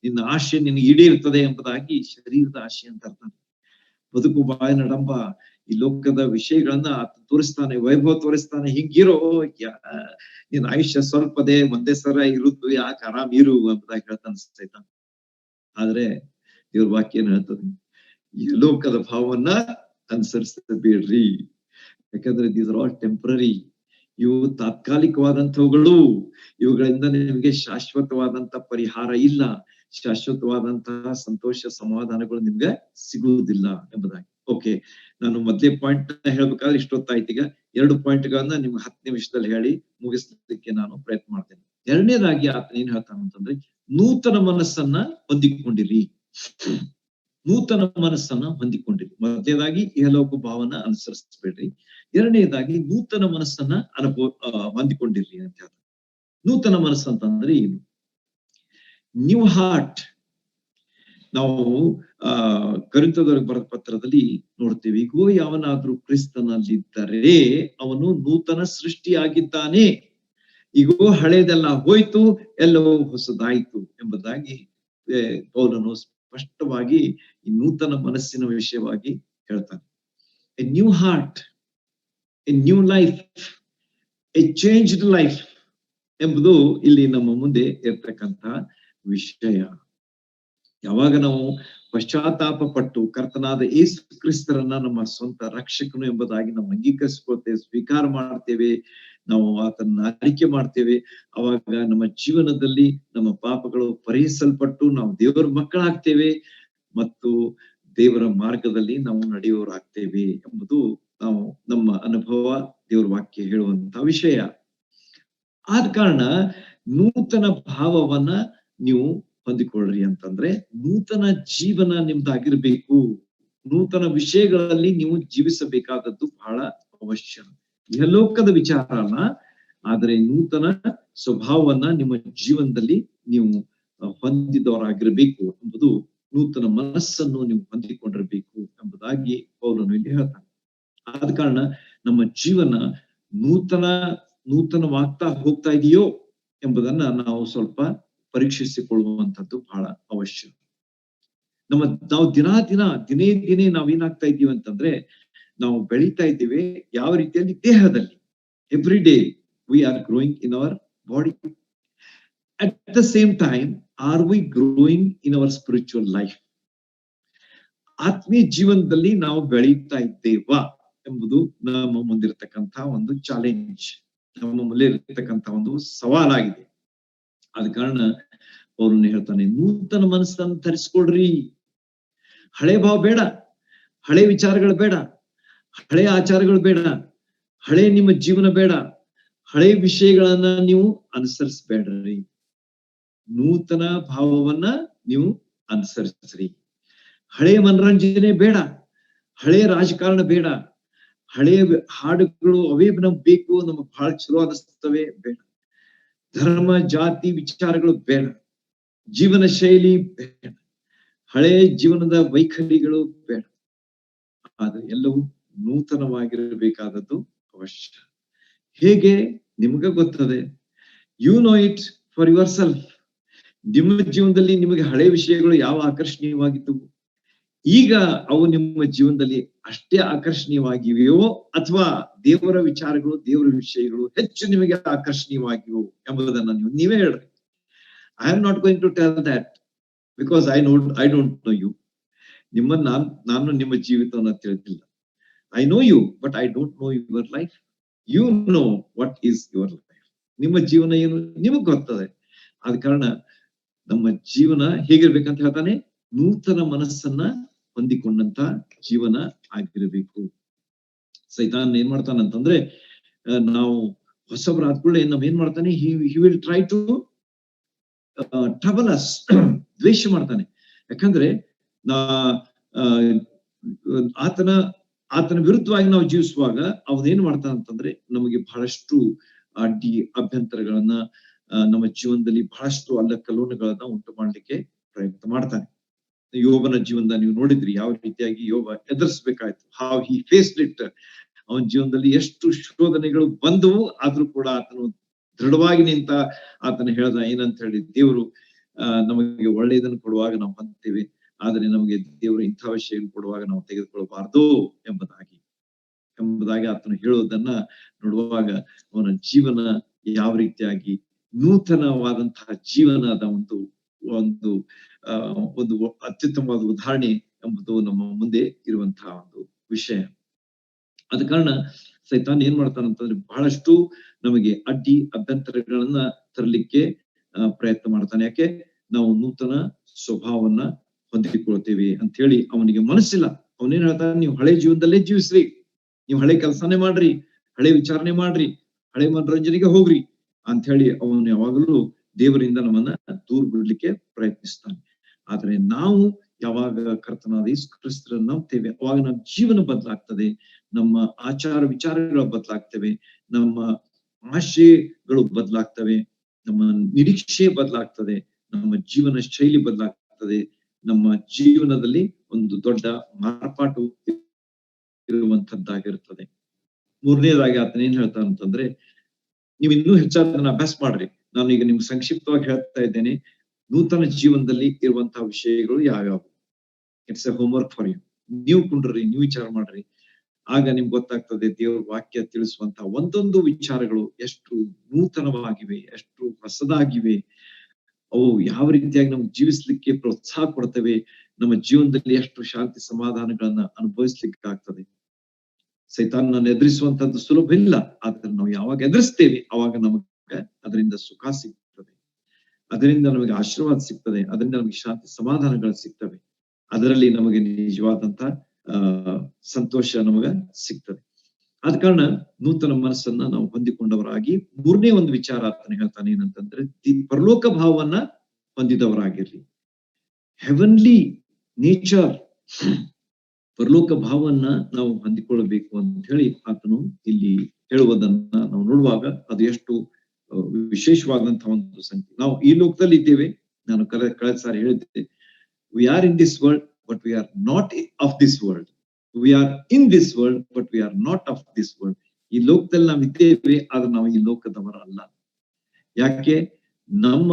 ನಿನ್ನ ಆಶೆ ನಿನ್ಗೆ ಈಡೇರ್ತದೆ ಎಂಬುದಾಗಿ ಶರೀರದ ಆಶೆ ಅಂತ ಅರ್ಥ. ಬದುಕು ಬಾಳಿನ ಡಂಬ, ಈ ಲೋಕದ ವಿಷಯಗಳನ್ನ ತೋರಿಸ್ತಾನೆ, ವೈಭವ ತೋರಿಸ್ತಾನೆ. ಹಿಂಗಿರೋ, ನಿನ್ನ ಆಯುಷ್ಯ ಸ್ವಲ್ಪದೇ, ಒಂದೇ ಸರ ಇರುದು, ಯಾಕೆ ಆರಾಮ್ ಇರು ಎಂಬುದಾಗಿ ಹೇಳ್ತಾನೆ ಸೈತಾನ. ಆದ್ರೆ ದೇವ್ರ ವಾಕ್ಯ ಏನ್ ಹೇಳ್ತದೆ? ಈ ಲೋಕದ ಭಾವವನ್ನ ಅನುಸರಿಸಬೇಡ್ರಿ, ಯಾಕಂದ್ರೆ ದೀಸ್ ಆರ್ ಆಲ್ ಟೆಂಪರರಿ. ಇವು ತಾತ್ಕಾಲಿಕವಾದಂಥವುಗಳು. ಇವುಗಳಿಂದ ನಿಮಗೆ ಶಾಶ್ವತವಾದಂತ ಪರಿಹಾರ ಇಲ್ಲ, ಶಾಶ್ವತವಾದಂತಹ ಸಂತೋಷ ಸಮಾಧಾನಗಳು ನಿಮ್ಗೆ ಸಿಗುವುದಿಲ್ಲ ಎಂಬುದಾಗಿ. ಓಕೆ, ನಾನು ಮೊದಲೇ ಪಾಯಿಂಟ್ ಹೇಳ್ಬೇಕಾದ್ರೆ ಇಷ್ಟೊತ್ತಾಯ್ತು. ಈಗ 2 ಪಾಯಿಂಟ್ಗಳನ್ನ ನಿಮ್ಗೆ 10 ನಿಮಿಷದಲ್ಲಿ ಹೇಳಿ ಮುಗಿಸ್ಲಿಕ್ಕೆ ನಾನು ಪ್ರಯತ್ನ ಮಾಡ್ತೇನೆ. 2ನೇದಾಗಿ ಆತನ ಏನ್ ಹೇಳ್ತಾನಂತಂದ್ರೆ ನೂತನ ಮನಸ್ಸನ್ನ ಹೊಂದಿಕೊಂಡಿರಿ. ನೂತನ ಮನಸ್ಸನ್ನ ಹೊಂದಿಕೊಂಡಿರಿ. ಮೊದಲನೇದಾಗಿ ಇಹಲೋಕ ಭಾವನ ಅನುಸರಿಸಬೇಡ್ರಿ. 2ನೇದಾಗಿ ನೂತನ ಮನಸ್ಸನ್ನ ಹೊಂದಿಕೊಂಡಿರ್ರಿ ಅಂತ ಹೇಳ್ತಾರೆ. ನೂತನ ಮನಸ್ಸು ಅಂತಂದ್ರೆ ಏನು? New heart. ನಾವು ಕೊರಿಂಥದವರಿಗೆ ಬರೆದ ಪತ್ರದಲ್ಲಿ ನೋಡ್ತೇವೆ, ಈಗೋ ಯಾವನಾದ್ರೂ ಕ್ರಿಸ್ತನಲ್ಲಿದ್ದರೆ ಅವನು ನೂತನ ಸೃಷ್ಟಿಯಾಗಿದ್ದಾನೆ, ಈಗೋ ಹಳೇದೆಲ್ಲ ಹೋಯ್ತು, ಎಲ್ಲವೂ ಹೊಸದಾಯ್ತು ಎಂಬುದಾಗಿ ಪೌಲನು ಸ್ಪಷ್ಟವಾಗಿ ಈ ನೂತನ ಮನಸ್ಸಿನ ವಿಷಯವಾಗಿ ಹೇಳ್ತಾನೆ. A new heart, A new life, A changed life ಎಂಬುದು ಇಲ್ಲಿ ನಮ್ಮ ಮುಂದೆ ಇರ್ತಕ್ಕಂಥ ವಿಷಯ. ಯಾವಾಗ ನಾವು ಪಶ್ಚಾತ್ತಾಪ ಪಟ್ಟು ಕರ್ತನಾದ ಯೇಸು ಕ್ರಿಸ್ತರನ್ನ ನಮ್ಮ ಸ್ವಂತ ರಕ್ಷಕನು ಎಂಬುದಾಗಿ ನಾವು ಅಂಗೀಕರಿಸ್ಕೊಳ್ತೇವೆ, ಸ್ವೀಕಾರ ಮಾಡ್ತೇವೆ, ನಾವು ಆತನ ಆರಿಕೆ ಮಾಡ್ತೇವೆ, ಅವಾಗ ನಮ್ಮ ಜೀವನದಲ್ಲಿ ನಮ್ಮ ಪಾಪಗಳು ಪರಿಹರಿಸಲ್ಪಟ್ಟು ನಾವು ದೇವರ ಮಕ್ಕಳಾಗ್ತೇವೆ ಮತ್ತು ದೇವರ ಮಾರ್ಗದಲ್ಲಿ ನಾವು ನಡೆಯೋರಾಗ್ತೇವೆ ಎಂಬುದು ನಾವು ನಮ್ಮ ಅನುಭವ, ದೇವರ ವಾಕ್ಯ ಹೇಳುವಂತ ವಿಷಯ. ಆದ ಕಾರಣ ನೂತನ ಭಾವವನ್ನ ನೀವು ಹೊಂದಿಕೊಳ್ಳ್ರಿ ಅಂತಂದ್ರೆ ನೂತನ ಜೀವನ ನಿಮ್ದಾಗಿರ್ಬೇಕು. ನೂತನ ವಿಷಯಗಳಲ್ಲಿ ನೀವು ಜೀವಿಸಬೇಕಾದದ್ದು ಬಹಳ ಅವಶ್ಯ. ಇಹಲೋಕದ ವಿಚಾರ ಅಲ್ಲ, ಆದರೆ ನೂತನ ಸ್ವಭಾವವನ್ನ ನಿಮ್ಮ ಜೀವನದಲ್ಲಿ ನೀವು ಹೊಂದಿದವರಾಗಿರ್ಬೇಕು ಎಂಬುದು, ನೂತನ ಮನಸ್ಸನ್ನು ನೀವು ಹೊಂದಿಕೊಂಡಿರ್ಬೇಕು ಎಂಬುದಾಗಿ ಪೌಲನು ಇಲ್ಲಿ ಹೇಳ್ತಾನೆ. ಆದ ಕಾರಣ ನಮ್ಮ ಜೀವನ ನೂತನವಾಗ್ತಾ ಹೋಗ್ತಾ ಇದೆಯೋ ಎಂಬುದನ್ನ ನಾವು ಸ್ವಲ್ಪ ಪರೀಕ್ಷಿಸಿಕೊಳ್ಳುವಂಥದ್ದು ಬಹಳ ಅವಶ್ಯ. ನಾವು ದಿನೇ ನಾವೇನಾಗ್ತಾ ಇದ್ದೀವಿ ಅಂತಂದ್ರೆ, ನಾವು ಬೆಳೀತಾ ಇದ್ದೀವಿ ಯಾವ ರೀತಿಯಲ್ಲಿ? ದೇಹದಲ್ಲಿ. Every day we are growing in our body. At the same time are we growing in our spiritual life? ಆತ್ಮೀಯ ಜೀವನದಲ್ಲಿ ನಾವು ಬೆಳೀತಾ ಇದ್ದೇವಾ ಎಂಬುದು ನಮ್ಮ ಮುಂದಿರತಕ್ಕಂತ ಒಂದು ಚಾಲೆಂಜ್, ನಮ್ಮ ಮುಂದೆ ಇರತಕ್ಕಂತ ಒಂದು ಸವಾಲಾಗಿದೆ. ಆದ ಕಾರಣ ಅವ್ರನ್ನ ಹೇಳ್ತಾನೆ, ನೂತನ ಮನಸ್ಸನ್ನು ಧರಿಸ್ಕೊಡ್ರಿ. ಹಳೆ ಭಾವ ಬೇಡ, ಹಳೆ ವಿಚಾರಗಳು ಬೇಡ, ಹಳೆ ಆಚಾರಗಳು ಬೇಡ, ಹಳೆ ನಿಮ್ಮ ಜೀವನ ಬೇಡ, ಹಳೆ ವಿಷಯಗಳನ್ನ ನೀವು ಅನುಸರಿಸಬೇಡ್ರಿ. ನೂತನ ಭಾವವನ್ನ ನೀವು ಅನುಸರಿಸ್ರಿ. ಹಳೆ ಮನರಂಜನೆ ಬೇಡ, ಹಳೆ ರಾಜಕಾರಣ ಬೇಡ, ಹಳೆ ಹಾಡುಗಳು ಅವೇ ನಮ್ಗೆ ಬೇಕು, ನಮಗ್ ಬಹಳ ಚಲೋ ಅನಿಸ್ತವೆ, ಬೇಡ. ಧರ್ಮ ಜಾತಿ ವಿಚಾರಗಳು ಬೇಡ, ಜೀವನ ಶೈಲಿ ಬೇಡ, ಹಳೆ ಜೀವನದ ವೈಖರಿಗಳು ಬೇಡ. ಆದ್ರೆ ಎಲ್ಲವೂ ನೂತನವಾಗಿರಬೇಕಾದದ್ದು ಅವಶ್ಯ. ಹೇಗೆ? ನಿಮಗ ಗೊತ್ತದೆ. You know it for yourself. ನಿಮ್ಮ ಜೀವನದಲ್ಲಿ ನಿಮಗೆ ಹಳೆ ವಿಷಯಗಳು ಯಾವ ಆಕರ್ಷಣೀಯವಾಗಿದ್ದವು, ಈಗ ಅವು ನಿಮ್ಮ ಜೀವನದಲ್ಲಿ ಅಷ್ಟೇ ಆಕರ್ಷಣೀಯವಾಗಿವೆಯೋ, ಅಥವಾ ದೇವರ ವಿಚಾರಗಳು, ದೇವರ ವಿಷಯಗಳು ಹೆಚ್ಚು ನಿಮಗೆ ಆಕರ್ಷಣೀಯವಾಗಿವೆಯೋ ಎಂಬುದನ್ನ ನೀವೇ ಹೇಳ್ರಿ. I am not going to tell that, because I don't know you. ನಾನು ನಿಮ್ಮ ಜೀವಿತವನ್ನ ತಿಳಿದಿಲ್ಲ. I know you, but I don't know your life. You know what is your life. ನಿಮ್ಮ ಜೀವನ ಏನು ನಿಮಗ್ ಗೊತ್ತದೆ. ಆದ ಕಾರಣ ನಮ್ಮ ಜೀವನ ಹೇಗಿರ್ಬೇಕಂತ ಹೇಳ್ತಾನೆ, ನೂತನ ಮನಸ್ಸನ್ನ ಹೊಂದಿಕೊಂಡಂತ ಜೀವನ ಆಗಿರಬೇಕು. ಸೈತಾನ್ ಏನ್ ಮಾಡ್ತಾನಂತಂದ್ರೆ, ನಾವು ಹೊಸಬರಾದ ಕೂಡಲೇ ನಾವ್ ಏನ್ ಮಾಡ್ತಾನೆ, he will try to trouble us. ದ್ವೇಷ ಮಾಡ್ತಾನೆ. ಯಾಕಂದ್ರೆ ಆತನ ವಿರುದ್ಧವಾಗಿ ನಾವು ಜೀವಿಸುವಾಗ ಅವನೇನ್ ಮಾಡ್ತಾನಂತಂದ್ರೆ, ನಮಗೆ ಬಹಳಷ್ಟು ಅಡ್ಡಿ ಅಭ್ಯಂತರಗಳನ್ನ, ನಮ್ಮ ಜೀವನದಲ್ಲಿ ಬಹಳಷ್ಟು ಅಲ್ಲಕಲ್ಲೋಲಗಳನ್ನ ಉಂಟು ಮಾಡ್ಲಿಕ್ಕೆ ಪ್ರಯತ್ನ ಮಾಡ್ತಾನೆ. ಯೋಬನ ಜೀವನದ ನೀವು ನೋಡಿದ್ರಿ, ಯಾವ ರೀತಿಯಾಗಿ ಯೋಬ ಎದುರಿಸ್ಬೇಕಾಯ್ತು. How he faced it. ಅವನ ಜೀವನದಲ್ಲಿ ಎಷ್ಟು ಶೋಧನೆಗಳು ಬಂದವು, ಆದ್ರೂ ಕೂಡ ಆತನು ದೃಢವಾಗಿ ನಿಂತ. ಆತನ ಹೇಳ್ದ ಏನಂತ ಹೇಳಿ, ದೇವರು ನಮಗೆ ಒಳ್ಳೆಯದನ್ನು ಕೊಡುವಾಗ ನಾವು ಹೊಂದ್ತೇವೆ, ಆದ್ರೆ ನಮಗೆ ದೇವರು ಇಂಥ ವಿಷಯ ಕೊಡುವಾಗ ನಾವು ತೆಗೆದುಕೊಳ್ಳಬಾರ್ದು ಎಂಬುದಾಗಿ ಆತನು ಹೇಳೋದನ್ನ ನೋಡುವಾಗ, ಅವನ ಜೀವನ ಯಾವ ರೀತಿಯಾಗಿ ನೂತನವಾದಂತಹ ಜೀವನದ ಒಂದು ಅತ್ಯುತ್ತಮವಾದ ಉದಾಹರಣೆ ಎಂಬುದು ನಮ್ಮ ಮುಂದೆ ಇರುವಂತಹ ಒಂದು ವಿಷಯ. ಆದ ಕಾರಣ ಸೈತಾನ್ ಏನ್ ಮಾಡ್ತಾನಂತಂದ್ರೆ, ಬಹಳಷ್ಟು ನಮಗೆ ಅಡ್ಡಿ ಅಭ್ಯಂತರಗಳನ್ನ ತರಲಿಕ್ಕೆ ಪ್ರಯತ್ನ ಮಾಡ್ತಾನೆ. ಯಾಕೆ? ನಾವು ನೂತನ ಸ್ವಭಾವವನ್ನ ಹೊಂದಿಕೊಳ್ತೇವೆ ಅಂತ ಹೇಳಿ ಅವನಿಗೆ ಮನಸ್ಸಿಲ್ಲ. ಅವನೇನ್ ಹೇಳ್ತಾನೆ, ನೀವು ಹಳೆ ಜೀವನದಲ್ಲೇ ಜೀವಿಸ್ರಿ, ನೀವು ಹಳೆ ಕೆಲಸನೇ ಮಾಡ್ರಿ, ಹಳೆ ವಿಚಾರಣೆ ಮಾಡ್ರಿ, ಹಳೆ ಮನರಂಜನೆಗೆ ಹೋಗ್ರಿ ಅಂತ ಹೇಳಿ ಅವನು ಯಾವಾಗಲೂ ದೇವರಿಂದ ನಮ್ಮನ್ನ ದೂರ ಬಿಡ್ಲಿಕ್ಕೆ ಪ್ರಯತ್ನಿಸ್ತಾನೆ. ಆದ್ರೆ ನಾವು ಯಾವಾಗ ಕರ್ತನಾದ ಯೇಸು ಕ್ರಿಸ್ತರನ್ನು ನಂಬ್ತೇವೆ, ಅವಾಗ ನಮ್ಮ ಜೀವನ ಬದಲಾಗ್ತದೆ, ನಮ್ಮ ಆಚಾರ ವಿಚಾರಗಳು ಬದಲಾಗ್ತವೆ, ನಮ್ಮ ಆಶಯಗಳು ಬದಲಾಗ್ತವೆ, ನಮ್ಮ ನಿರೀಕ್ಷೆ ಬದಲಾಗ್ತದೆ, ನಮ್ಮ ಜೀವನ ಶೈಲಿ ಬದಲಾಗ್ತದೆ, ನಮ್ಮ ಜೀವನದಲ್ಲಿ ಒಂದು ದೊಡ್ಡ ಮಾರ್ಪಾಟು ಇರುವಂತದ್ದಾಗಿರ್ತದೆ. ಮೂರನೇದಾಗಿ ಆತನ ಏನ್ ಹೇಳ್ತಾನೆ ಅಂತಂದ್ರೆ, ನೀವು ಇನ್ನೂ ಹೆಚ್ಚಾದನ್ನ ಅಭ್ಯಾಸ ಮಾಡ್ರಿ. ನಾನು ಈಗ ನಿಮ್ಗೆ ಸಂಕ್ಷಿಪ್ತವಾಗಿ ಹೇಳ್ತಾ ಇದ್ದೇನೆ, ನೂತನ ಜೀವನದಲ್ಲಿ ಇರುವಂತಹ ವಿಷಯಗಳು ಯಾವ್ಯಾವು. It's a homework for you. ನೀವು ಕುಂಡ್ರಿ, ನೀವು ವಿಚಾರ ಮಾಡ್ರಿ, ಆಗ ನಿಮ್ಗೆ ಗೊತ್ತಾಗ್ತದೆ ದೇವ್ರ ವಾಕ್ಯ ತಿಳಿಸುವಂತಹ ಒಂದೊಂದು ವಿಚಾರಗಳು ಎಷ್ಟು ನೂತನವಾಗಿವೆ, ಎಷ್ಟು ಹೊಸದಾಗಿವೆ, ಅವು ಯಾವ ರೀತಿಯಾಗಿ ನಮ್ಗೆ ಜೀವಿಸ್ಲಿಕ್ಕೆ ಪ್ರೋತ್ಸಾಹ ಕೊಡ್ತವೆ, ನಮ್ಮ ಜೀವನದಲ್ಲಿ ಎಷ್ಟು ಶಾಂತಿ ಸಮಾಧಾನಗಳನ್ನ ಅನುಭವಿಸ್ಲಿಕ್ಕೆ ಆಗ್ತದೆ. ಸೈತಾನನ್ನ ಎದುರಿಸುವಂತದ್ದು ಸುಲಭ ಇಲ್ಲ, ಆದ್ರೆ ನಾವು ಯಾವಾಗ ಎದುರಿಸ್ತೇವೆ ಅವಾಗ ನಮಗೆ ಅದರಿಂದ ಸುಖ ಸಿಗ್ತದೆ, ಅದರಿಂದ ನಮಗೆ ಆಶೀರ್ವಾದ ಸಿಗ್ತದೆ, ಅದರಿಂದ ನಮಗೆ ಶಾಂತಿ ಸಮಾಧಾನಗಳು ಸಿಗ್ತವೆ, ಅದರಲ್ಲಿ ನಮಗೆ ನಿಜವಾದಂತ ಸಂತೋಷ ನಮಗ ಸಿಗ್ತದೆ. ಆದ ಕಾರಣ ನೂತನ ಮನಸ್ಸನ್ನ ನಾವು ಹೊಂದಿಕೊಂಡವರಾಗಿ, ಮೂರನೇ ಒಂದು ವಿಚಾರ ಆತನ ಹೇಳ್ತಾನೆ ಏನಂತಂದ್ರೆ, ಪರಲೋಕ ಭಾವವನ್ನ ಹೊಂದಿದವರಾಗಿರ್ರಿ. ಹೆವನ್ಲಿ ನೇಚರ್, ಪರಲೋಕ ಭಾವವನ್ನ ನಾವು ಹೊಂದಿಕೊಳ್ಳಬೇಕು ಅಂತ ಹೇಳಿ ಆತನು ಇಲ್ಲಿ ಹೇಳುವುದನ್ನ ನಾವು ನೋಡುವಾಗ ಅದು ಎಷ್ಟು ವಿಶೇಷವಾದಂತಹ ಒಂದು ಸಂಗತಿ. ನಾವು ಈ ಲೋಕದಲ್ಲಿ ಇದ್ದೇವೆ. ನಾನು ಕಳೆದ ಸಾರಿ ಹೇಳಿದ್ದೆ, V are in this world but we are not of this world. V are in this world but we are not of this world. ಈ ಲೋಕದಲ್ಲಿ ನಾವು ಇದ್ದೇವೆ, ಆದ್ರೆ ನಾವು ಈ ಲೋಕದವರಲ್ಲ. ಯಾಕೆ? ನಮ್ಮ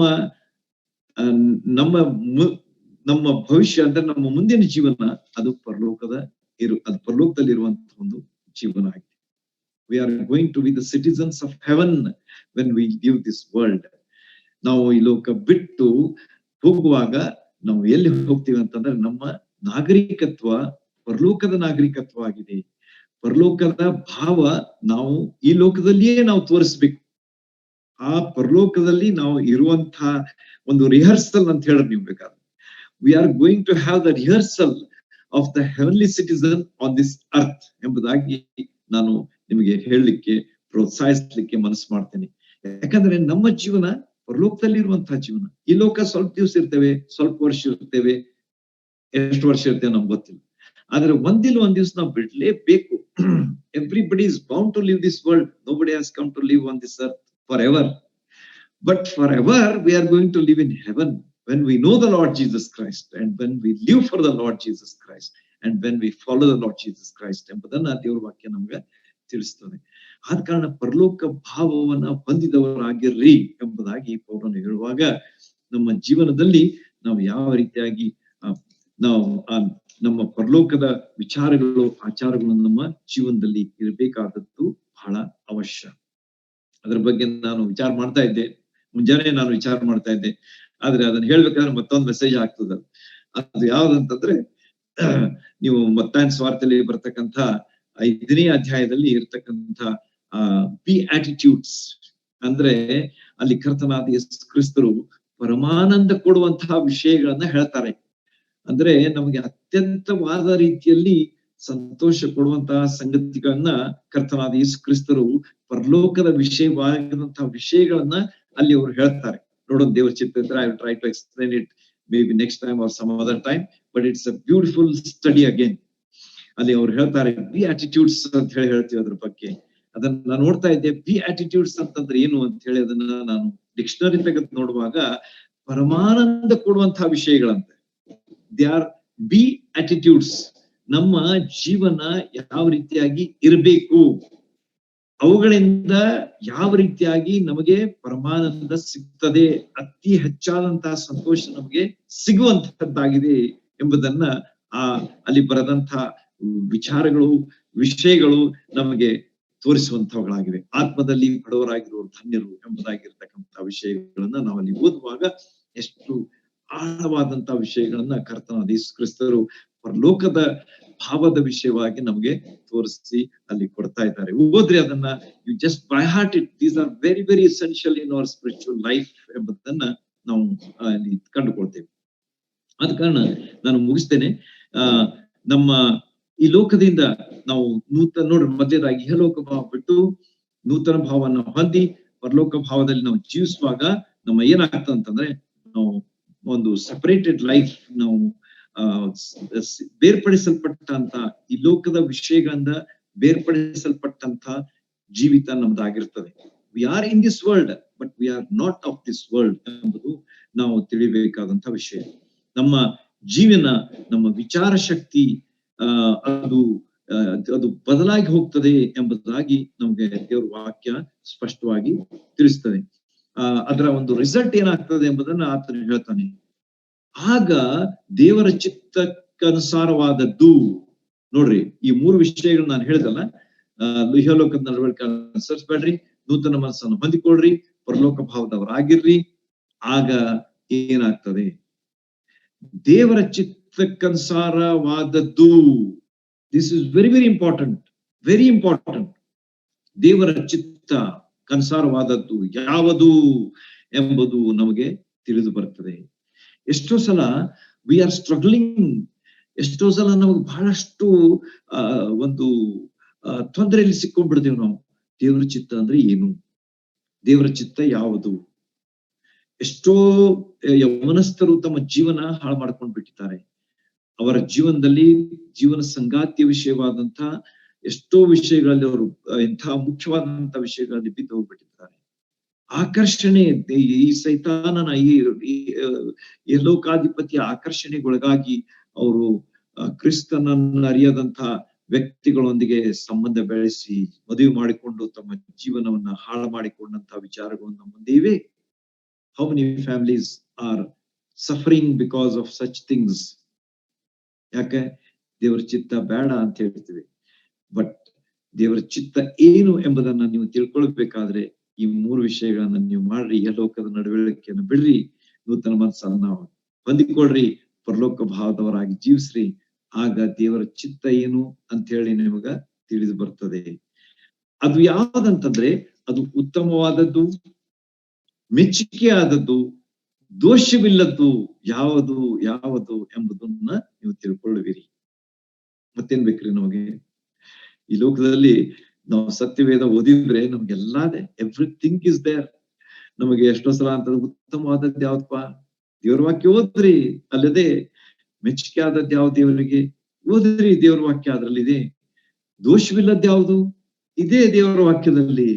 ನಮ್ಮ ನಮ್ಮ ಭವಿಷ್ಯ ಅಂದ್ರೆ ನಮ್ಮ ಮುಂದಿನ ಜೀವನ ಅದು ಪರಲೋಕದಲ್ಲಿ ಇರುವಂತಹ ಒಂದು ಜೀವನ ಆಗಿದೆ. We are going to be the citizens of heaven when we leave this world. ನಾವು ಈ ಲೋಕ ಬಿಟ್ಟು ಹೋಗುವಾಗ ನಾವು ಎಲ್ಲಿ ಹೋಗ್ತೀವಿ ಅಂತಂದ್ರೆ, ನಮ್ಮ ನಾಗರಿಕತ್ವ ಪರಲೋಕದ ನಾಗರಿಕತ್ವ ಆಗಿದೆ. ಪರಲೋಕದ ಭಾವ ನಾವು ಈ ಲೋಕದಲ್ಲಿಯೇ ನಾವು ತೋರಿಸ್ಬೇಕು. ಆ ಪರಲೋಕದಲ್ಲಿ ನಾವು ಇರುವಂತಹ ಒಂದು ರಿಹರ್ಸಲ್ ಅಂತ ಹೇಳಿದ್ರೆ ನೀವು ಬೇಕಾದ್ರೆ, we are going to have the rehearsal of the heavenly citizen on this earth ಎಂಬುದಾಗಿ ನಾನು ನಿಮಗೆ ಹೇಳಲಿಕ್ಕೆ, ಪ್ರೋತ್ಸಾಹಿಸಲಿಕ್ಕೆ ಮನಸ್ಸು ಮಾಡ್ತೇನೆ. ಯಾಕಂದ್ರೆ ನಮ್ಮ ಜೀವನ ಪರಲೋಕದಲ್ಲಿ ಇರುವಂತಹ ಜೀವನ. ಈ ಲೋಕ ಸ್ವಲ್ಪ ದಿವಸ ಇರ್ತೇವೆ, ಸ್ವಲ್ಪ ವರ್ಷ ಇರ್ತೇವೆ, ಎಷ್ಟು ವರ್ಷ ಇರ್ತೇವೆ ನಮ್ಗೆ ಗೊತ್ತಿಲ್ಲ. ಆದ್ರೆ ಒಂದ್ ದಿವಸ ನಾವು ಬಿಡ್ಲೇಬೇಕು. Everybody is bound to leave this world. Nobody has come to live on this earth forever. But forever we are going to live in heaven when we know the Lord Jesus Christ, and when we live for the Lord Jesus Christ, and when we follow the Lord Jesus Christ ಎಂಬುದನ್ನ ದೇವರ ವಾಕ್ಯ ನಮ್ಗೆ ತಿಳಿಸ್ತದೆ. ಆದ ಕಾರಣ ಪರಲೋಕ ಭಾವವನ್ನ ಹೊಂದಿದವರಾಗಿರ್ರಿ ಎಂಬುದಾಗಿ ಪೌಲನು ಹೇಳುವಾಗ, ನಮ್ಮ ಜೀವನದಲ್ಲಿ ನಾವು ಯಾವ ರೀತಿಯಾಗಿ ನಾವು ನಮ್ಮ ಪರಲೋಕದ ವಿಚಾರಗಳು, ಆಚಾರಗಳು ನಮ್ಮ ಜೀವನದಲ್ಲಿ ಇರಬೇಕಾದದ್ದು ಬಹಳ ಅವಶ್ಯ. ಅದ್ರ ಬಗ್ಗೆ ನಾನು ವಿಚಾರ ಮಾಡ್ತಾ ಇದ್ದೆ, ಮುಂಜಾನೆ ನಾನು ವಿಚಾರ ಮಾಡ್ತಾ ಇದ್ದೆ. ಆದ್ರೆ ಅದನ್ನ ಹೇಳ್ಬೇಕಾದ್ರೆ ಮತ್ತೊಂದು ಮೆಸೇಜ್ ಆಗ್ತದ. ಅದು ಯಾವ್ದಂತಂದ್ರೆ, ನೀವು ಮತ್ತಾಯನ ಸುವಾರ್ತೆಯಲ್ಲಿ ಬರ್ತಕ್ಕಂಥ 5ನೇ ಅಧ್ಯಾಯದಲ್ಲಿ ಇರ್ತಕ್ಕಂಥ ಬಿ ಆಟಿಟ್ಯೂಡ್ಸ್ ಅಂದ್ರೆ, ಅಲ್ಲಿ ಕರ್ತನಾದ ಯೇಸು ಕ್ರಿಸ್ತರು ಪರಮಾನಂದ ಕೊಡುವಂತಹ ವಿಷಯಗಳನ್ನ ಹೇಳ್ತಾರೆ. ಅಂದ್ರೆ ನಮಗೆ ಅತ್ಯಂತವಾದ ರೀತಿಯಲ್ಲಿ ಸಂತೋಷ ಕೊಡುವಂತಹ ಸಂಗತಿಗಳನ್ನ ಕರ್ತನಾದ ಯೇಸು ಕ್ರಿಸ್ತರು ಪರಲೋಕದ ವಿಷಯವಾಗಿರುವಂತಹ ವಿಷಯಗಳನ್ನ ಅಲ್ಲಿ ಅವರು ಹೇಳ್ತಾರೆ. ನೋಡೋಣ, ದೇವರ ಚಿತ್ತ ಇದ್ರೆ I will try to explain it maybe next time or some other time, but it's a beautiful study again. ಅಲ್ಲಿ ಅವ್ರು ಹೇಳ್ತಾರೆ ಬಿ ಆಟಿಟ್ಯೂಡ್ಸ್ ಅಂತ ಹೇಳಿ ಹೇಳ್ತೀವಿ ಅದ್ರ ಬಗ್ಗೆ. ಅದನ್ನ ನಾನು ನೋಡ್ತಾ ಇದ್ದೆ, ಬಿ ಆಟಿಟ್ಯೂಡ್ಸ್ ಅಂತಂದ್ರೆ ಏನು ಅಂತ ಹೇಳಿ ಅದನ್ನ ನಾನು ಡಿಕ್ಷನರಿ ತೆಗೆದು ನೋಡುವಾಗ, ಪರಮಾನಂದ ಕೊಡುವಂತಹ ವಿಷಯಗಳಂತೆ. They are be attitudes. ನಮ್ಮ ಜೀವನ ಯಾವ ರೀತಿಯಾಗಿ ಇರಬೇಕು, ಅವುಗಳಿಂದ ಯಾವ ರೀತಿಯಾಗಿ ನಮಗೆ ಪರಮಾನಂದ ಸಿಗ್ತದೆ, ಅತಿ ಹೆಚ್ಚಾದಂತಹ ಸಂತೋಷ ನಮಗೆ ಸಿಗುವಂತಹದ್ದಾಗಿದೆ ಎಂಬುದನ್ನ ಅಲ್ಲಿ ಬರೆದಂತಹ ವಿಚಾರಗಳು, ವಿಷಯಗಳು ನಮಗೆ ತೋರಿಸುವಂತಹವುಗಳಾಗಿವೆ. ಆತ್ಮದಲ್ಲಿ ಬಡವರಾಗಿರುವವರು ಧನ್ಯರು ಎಂಬುದಾಗಿರ್ತಕ್ಕಂತಹ ವಿಷಯಗಳನ್ನ ನಾವಲ್ಲಿ ಓದುವಾಗ ಎಷ್ಟು ಆಳವಾದಂತಹ ವಿಷಯಗಳನ್ನ ಕರ್ತನಾದ ಯೇಸು ಕ್ರಿಸ್ತರು ಪರಲೋಕದ ಭಾವದ ವಿಷಯವಾಗಿ ನಮಗೆ ತೋರಿಸಿ ಅಲ್ಲಿ ಕೊಡ್ತಾ ಇದ್ದಾರೆ. ಓದ್ರಿ ಅದನ್ನ, you just by heart it. These are very very essential in our spiritual life ಎಂಬುದನ್ನ ನಾವು ಅಲ್ಲಿ ಕಂಡುಕೊಳ್ತೇವೆ. ಆದ ಕಾರಣ ನಾನು ಮುಗಿಸ್ತೇನೆ. ನಮ್ಮ ಈ ಲೋಕದಿಂದ ನಾವು ನೂತನ, ನೋಡ್ರಿ, ಮೊದಲೇದಾಗಿ ಇಹಲೋಕ ಭಾವ ಬಿಟ್ಟು ನೂತನ ಭಾವವನ್ನು ಹೊಂದಿ ಪರಲೋಕ ಭಾವದಲ್ಲಿ ನಾವು ಜೀವಿಸುವಾಗ ನಮ್ಮ ಏನಾಗ್ತದೆ ಅಂತಂದ್ರೆ, ನಾವು ಒಂದು ಸಪರೇಟೆಡ್ ಲೈಫ್, ನಾವು ಬೇರ್ಪಡಿಸಲ್ಪಟ್ಟಂತ ಈ ಲೋಕದ ವಿಷಯಗಳಿಂದ ಬೇರ್ಪಡಿಸಲ್ಪಟ್ಟಂತ ಜೀವಿತ ನಮ್ದಾಗಿರ್ತದೆ. We are in this world but we are not of this world ಎಂಬುದು ನಾವು ತಿಳಿಬೇಕಾದಂತ ವಿಷಯ. ನಮ್ಮ ಜೀವನ, ನಮ್ಮ ವಿಚಾರ ಶಕ್ತಿ ಅದು ಬದಲಾಗಿ ಹೋಗ್ತದೆ ಎಂಬುದಾಗಿ ನಮ್ಗೆ ದೇವರ ವಾಕ್ಯ ಸ್ಪಷ್ಟವಾಗಿ ತಿಳಿಸ್ತದೆ. ಅದರ ಒಂದು ರಿಸಲ್ಟ್ ಏನಾಗ್ತದೆ ಎಂಬುದನ್ನ ಆತನು ಹೇಳ್ತಾನೆ. ಆಗ ದೇವರ ಚಿತ್ತಕ್ಕನುಸಾರವಾದದ್ದು, ನೋಡ್ರಿ, ಈ 3 ವಿಷಯಗಳು ನಾನು ಹೇಳಿದಲ್ಲ, ಇಹಲೋಕದ ನಡವಳಿಕೆ ಅನುಸರಿಸಬೇಡ್ರಿ, ನೂತನ ಮನಸ್ಸನ್ನು ಹೊಂದಿಕೊಳ್ರಿ, ಪರಲೋಕ ಭಾವದವರಾಗಿರ್ರಿ. ಆಗ ಏನಾಗ್ತದೆ? ದೇವರ ಚಿತ್ತಕ್ಕನುಸಾರವಾದದ್ದು. This is very very important, very important. ದೇವರ ಚಿತ್ತ ಕನುಸಾರವಾದದ್ದು ಯಾವುದು ಎಂಬುದು ನಮಗೆ ತಿಳಿದು ಬರ್ತದೆ. ಎಷ್ಟೋ ಸಲ ವಿ ಆರ್ ಸ್ಟ್ರಗ್ಲಿಂಗ್. ಎಷ್ಟೋ ಸಲ ನಮಗೆ ಬಹಳಷ್ಟು ಒಂದು ತೊಂದರೆಯಲ್ಲಿ ಸಿಕ್ಕೊಂಡ್ಬಿಡ್ತೇವೆ ನಾವು. ದೇವರ ಚಿತ್ತ ಅಂದ್ರೆ ಏನು, ದೇವರ ಚಿತ್ತ ಯಾವುದು? ಎಷ್ಟೋ ಯೌವನಸ್ಥರು ತಮ್ಮ ಜೀವನ ಹಾಳು ಮಾಡ್ಕೊಂಡು ಬಿಟ್ಟಿದ್ದಾರೆ. ಅವರ ಜೀವನದಲ್ಲಿ ಜೀವನ ಸಂಗಾತಿಯ ವಿಷಯವಾದಂತ ಎಷ್ಟೋ ವಿಷಯಗಳಲ್ಲಿ ಅವರು ಇಂತಹ ಮುಖ್ಯವಾದಂತ ವಿಷಯಗಳಲ್ಲಿ ಬಿದ್ದು ಹೋಗ್ಬಿಟ್ಟಿದ್ದಾರೆ. ಆಕರ್ಷಣೆ, ಈ ಸೈತಾನನ ಈ ಲೋಕಾಧಿಪತಿಯ ಆಕರ್ಷಣೆಗೊಳಗಾಗಿ ಅವರು ಕ್ರಿಸ್ತನನ್ನು ಅರಿಯದಂತ ವ್ಯಕ್ತಿಗಳೊಂದಿಗೆ ಸಂಬಂಧ ಬೆಳೆಸಿ ಮದುವೆ ಮಾಡಿಕೊಂಡು ತಮ್ಮ ಜೀವನವನ್ನ ಹಾಳು ಮಾಡಿಕೊಂಡಂತ ವಿಚಾರಗಳು ನಮ್ಮ ಮುಂದೆ ಇವೆ. How many families are suffering because of such things? ಯಾಕೆ? ದೇವರ ಚಿತ್ತ ಬೇಡ ಅಂತ ಹೇಳ್ತೀವಿ. ಬಟ್ ದೇವರ ಚಿತ್ತ ಏನು ಎಂಬುದನ್ನ ನೀವು ತಿಳ್ಕೊಳ್ಬೇಕಾದ್ರೆ ಈ 3 ವಿಷಯಗಳನ್ನ ನೀವು ಮಾಡ್ರಿ. ಯಲೋಕದ ನಡವಳಿಕೆಯನ್ನು ಬಿಡ್ರಿ, ನೂತನ ಮನಸ್ಸನ್ನ ಹೊಂದಿಕೊಳ್ರಿ, ಪರಲೋಕ ಭಾವದವರಾಗಿ ಜೀವಿಸ್ರಿ. ಆಗ ದೇವರ ಚಿತ್ತ ಏನು ಅಂತ ಹೇಳಿ ನಿಮಗ ತಿಳಿದು ಬರ್ತದೆ. ಅದು ಯಾವ್ದಂತಂದ್ರೆ ಅದು ಉತ್ತಮವಾದದ್ದು, ಮೆಚ್ಚುಗೆಯಾದದ್ದು, ದೋಷವಿಲ್ಲದ್ದು ಯಾವುದು ಯಾವುದು ಎಂಬುದನ್ನ ನೀವು ತಿಳ್ಕೊಳ್ಳುವಿರಿ. ಮತ್ತೇನ್ ಬೇಕ್ರಿ ನಮಗೆ? ಈ ಲೋಕದಲ್ಲಿ ನಾವು ಸತ್ಯವೇದ ಓದಿದ್ರೆ ನಮ್ಗೆಲ್ಲಾದೆ, ಎವ್ರಿಥಿಂಗ್ ಇಸ್ ದೇರ್. ನಮಗೆ ಎಷ್ಟೋ ಸಲ ಅಂತ ಉತ್ತಮವಾದದ್ದು ಯಾವ್ದಪ್ಪ? ದೇವ್ರ ವಾಕ್ಯ ಓದ್ರಿ, ಅಲ್ಲದೆ ಮೆಚ್ಚುಗೆ ಆದದ್ದು ಯಾವ್ದು ದೇವರಿಗೆ? ಓದ್ರಿ, ದೇವ್ರ ವಾಕ್ಯ ಅದ್ರಲ್ಲಿದೆ. ದೋಷವಿಲ್ಲದ್ದು ಯಾವುದು? ಇದೇ ದೇವರ ವಾಕ್ಯದಲ್ಲಿ.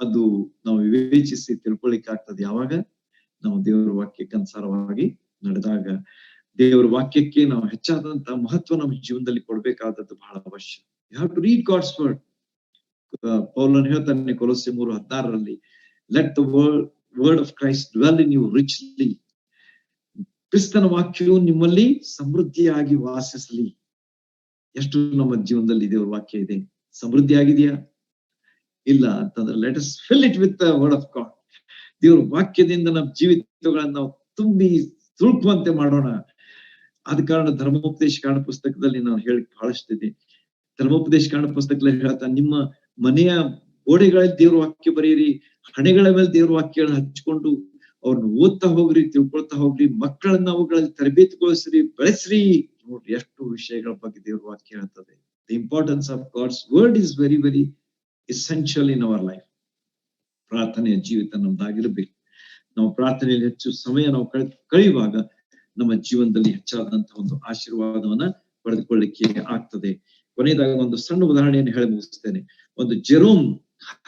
ಅದು ನಾವು ವಿವೇಚಿಸಿ ತಿಳ್ಕೊಳ್ಳಿಕ್ಕಾಗ್ತದೆ ಯಾವಾಗ? ನಾವು ದೇವರ ವಾಕ್ಯಕ್ಕೆ ಅನುಸಾರವಾಗಿ ನಡೆದಾಗ. ದೇವರ ವಾಕ್ಯಕ್ಕೆ ನಾವು ಹೆಚ್ಚಾದಂತ ಮಹತ್ವ ನಮ್ಮ ಜೀವನದಲ್ಲಿ ಕೊಡ್ಬೇಕಾದದ್ದು ಬಹಳ ಅವಶ್ಯ. You have to read God's word. ಪೌಲನು ಹೇಳ್ತಾನೆ Colossae 3:16 let the word of Christ dwell in you richly. ಕ್ರಿಸ್ತನ ವಾಕ್ಯವು ನಿಮ್ಮಲ್ಲಿ ಸಮೃದ್ಧಿಯಾಗಿ ವಾಸಿಸಲಿ. ಎಷ್ಟು ನಮ್ಮ ಜೀವನದಲ್ಲಿ ದೇವರ ವಾಕ್ಯ ಇದೆ? ಸಮೃದ್ಧಿ ಆಗಿದೆಯಾ? ಇಲ್ಲ ಅಂತಂದ್ರೆ let us fill it with the word of god. ದೇವರ ವಾಕ್ಯದಿಂದ ನಮ್ಮ ಜೀವಿತಗಳನ್ನ ನಾವು ತುಂಬಿ ತುಳುಕುವಂತೆ ಮಾಡೋಣ. ಆದ ಕಾರಣ ಧರ್ಮೋಪದೇಶ ಕಾರಣ ಪುಸ್ತಕದಲ್ಲಿ ನಾನು ಹೇಳಿ ಬಹಳಷ್ಟಿದೆ. ಧರ್ಮೋಪದೇಶ ಕಾರಣ ಪುಸ್ತಕದಲ್ಲಿ ಹೇಳ್ತಾ, ನಿಮ್ಮ ಮನೆಯ ಗೋಡೆಗಳಲ್ಲಿ ದೇವ್ರ ವಾಕ್ಯ ಬರೆಯಿರಿ, ಹಣೆಗಳ ಮೇಲೆ ದೇವ್ರ ವಾಕ್ಯಗಳನ್ನ ಹಚ್ಕೊಂಡು ಅವ್ರನ್ನ ಓದ್ತಾ ಹೋಗ್ರಿ, ತಿಳ್ಕೊಳ್ತಾ ಹೋಗ್ರಿ, ಮಕ್ಕಳನ್ನ ಅವುಗಳಲ್ಲಿ ತರಬೇತಿಗೊಳಿಸ್ರಿ, ಬೆಳೆಸ್ರಿ. ನೋಡ್ರಿ ಎಷ್ಟು ವಿಷಯಗಳ ಬಗ್ಗೆ ದೇವ್ರ ವಾಕ್ಯ ಹೇಳ್ತದೆ. The importance of God's word is very very essential in our life. ಪ್ರಾರ್ಥನೆಯ ಜೀವಿತ ನಮ್ದಾಗಿರ್ಬೇಕು. ನಾವು ಪ್ರಾರ್ಥನೆಯಲ್ಲಿ ಹೆಚ್ಚು ಸಮಯ ನಾವು ಕಳೆಯುವಾಗ ನಮ್ಮ ಜೀವನದಲ್ಲಿ ಹೆಚ್ಚಾದಂತಹ ಒಂದು ಆಶೀರ್ವಾದವನ್ನ ಪಡೆದುಕೊಳ್ಳಿಕ್ಕೆ ಆಗ್ತದೆ. ಕೊನೆಯದಾಗ ಒಂದು ಸಣ್ಣ ಉದಾಹರಣೆಯನ್ನು ಹೇಳಿ ಮುಗಿಸ್ತೇನೆ. ಒಂದು ಜೆರೋಮ್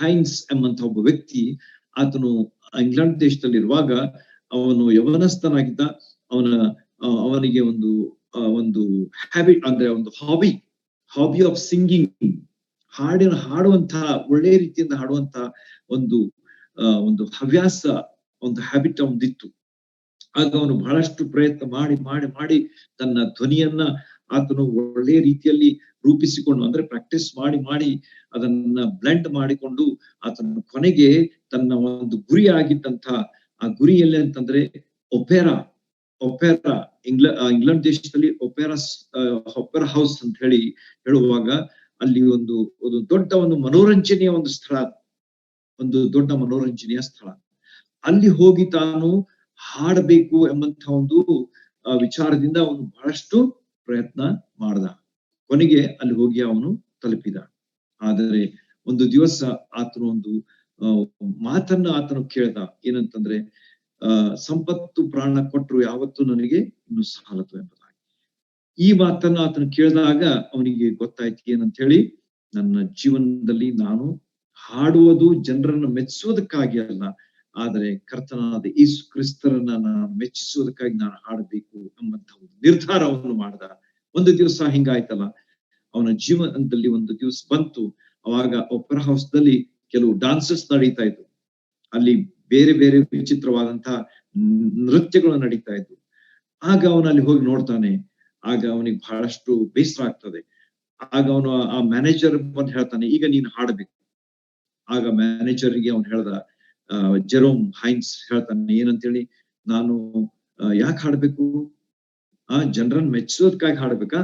ಹೈನ್ಸ್ ಎಂಬಂತ ಒಬ್ಬ ವ್ಯಕ್ತಿ, ಆತನು ಇಂಗ್ಲೆಂಡ್ ದೇಶದಲ್ಲಿರುವಾಗ ಅವನು ಯವನಸ್ಥನಾಗಿದ್ದ. ಅವನಿಗೆ ಒಂದು ಹ್ಯಾಬಿಟ್ ಅಂದ್ರೆ ಒಂದು ಹಾಬಿ ಆಫ್ ಸಿಂಗಿಂಗ್, ಹಾಡುವಂತಹ ಒಳ್ಳೆ ರೀತಿಯಿಂದ ಹಾಡುವಂತಹ ಒಂದು ಹವ್ಯಾಸ, ಒಂದು ಹ್ಯಾಬಿಟ್ ಅವನಿತ್ತು. ಆಗ ಅವನು ಬಹಳಷ್ಟು ಪ್ರಯತ್ನ ಮಾಡಿ ಮಾಡಿ ಮಾಡಿ ತನ್ನ ಧ್ವನಿಯನ್ನ ಆತನು ಒಳ್ಳೆ ರೀತಿಯಲ್ಲಿ ರೂಪಿಸಿಕೊಂಡು, ಅಂದ್ರೆ ಪ್ರಾಕ್ಟೀಸ್ ಮಾಡಿ ಮಾಡಿ ಅದನ್ನ ಬ್ಲೆಂಡ್ ಮಾಡಿಕೊಂಡು ಆತನ ಕೊನೆಗೆ ತನ್ನ ಒಂದು ಗುರಿ ಆಗಿದ್ದಂತ ಆ ಗುರಿಯಲ್ಲಿ ಅಂತಂದ್ರೆ ಒಪೆರಾ ಇಂಗ್ಲೆಂಡ್ ದೇಶದಲ್ಲಿ ಒಪೆರಾ ಹೌಸ್ ಅಂತ ಹೇಳುವಾಗ ಅಲ್ಲಿ ಒಂದು ದೊಡ್ಡ ಒಂದು ಮನೋರಂಜನೆಯ ಒಂದು ಸ್ಥಳ, ಒಂದು ದೊಡ್ಡ ಮನೋರಂಜನೆಯ ಸ್ಥಳ. ಅಲ್ಲಿ ಹೋಗಿ ತಾನು ಹಾಡಬೇಕು ಎಂಬಂತ ಒಂದು ವಿಚಾರದಿಂದ ಅವನು ಬಹಳಷ್ಟು ಪ್ರಯತ್ನ ಮಾಡ್ದ. ಕೊನೆಗೆ ಅಲ್ಲಿ ಹೋಗಿ ಅವನು ತಲುಪಿದ. ಆದರೆ ಒಂದು ದಿವಸ ಆತನು ಒಂದು ಮಾತನ್ನ ಆತನು ಕೇಳ್ದ. ಏನಂತಂದ್ರೆ, ಸಂಪತ್ತು ಪ್ರಾಣ ಕೊಟ್ಟರು ಯಾವತ್ತೂ ನನಗೆ ಇನ್ನು ಸಾಲದು ಎಂಬುದಾಗಿ. ಈ ಮಾತನ್ನ ಆತನು ಕೇಳಿದಾಗ ಅವನಿಗೆ ಗೊತ್ತಾಯ್ತು ಏನಂತ ಹೇಳಿ, ನನ್ನ ಜೀವನದಲ್ಲಿ ನಾನು ಹಾಡುವುದು ಜನರನ್ನು ಮೆಚ್ಚಿಸೋದಕ್ಕಾಗಿ ಅಲ್ಲ, ಆದರೆ ಕರ್ತನಾದ ಯೇಸು ಕ್ರಿಸ್ತರನ್ನ ನಾನು ಮೆಚ್ಚಿಸೋದಕ್ಕಾಗಿ ನಾನು ಹಾಡಬೇಕು ಎಂಬಂತ ಒಂದು ನಿರ್ಧಾರವನ್ನು ಮಾಡ್ದ. ಒಂದು ದಿವಸ ಹಿಂಗಾಯ್ತಲ್ಲ, ಅವನ ಜೀವನದಲ್ಲಿ ಒಂದು ದಿವಸ ಬಂತು. ಅವಾಗ ಒಪೆರಾ ಹೌಸ್ ದಲ್ಲಿ ಕೆಲವು ಡಾನ್ಸಸ್ ನಡೀತಾ ಇದ್ವು. ಅಲ್ಲಿ ಬೇರೆ ಬೇರೆ ವಿಚಿತ್ರವಾದಂತಹ ನೃತ್ಯಗಳು ನಡೀತಾ ಇದ್ವು. ಆಗ ಅವನು ಅಲ್ಲಿ ಹೋಗಿ ನೋಡ್ತಾನೆ. ಆಗ ಅವನಿಗೆ ಬಹಳಷ್ಟು ಬೇಸರ ಆಗ್ತದೆ. ಆಗ ಅವನು ಆ ಮ್ಯಾನೇಜರ್ ಬಂದು ಹೇಳ್ತಾನೆ, ಈಗ ನೀನು ಹಾಡಬೇಕು. ಆಗ ಮ್ಯಾನೇಜರ್ಗೆ ಅವನು ಹೇಳ್ದ, ಜೆರೋಮ್ ಹೈನ್ಸ್ ಹೇಳ್ತಾನೆ, ಏನಂತೇಳಿ, ನಾನು ಯಾಕೆ ಹಾಡ್ಬೇಕು? ಜನರನ್ನ ಮೆಚ್ಚೋದಕ್ಕಾಗಿ ಹಾಡ್ಬೇಕಾ?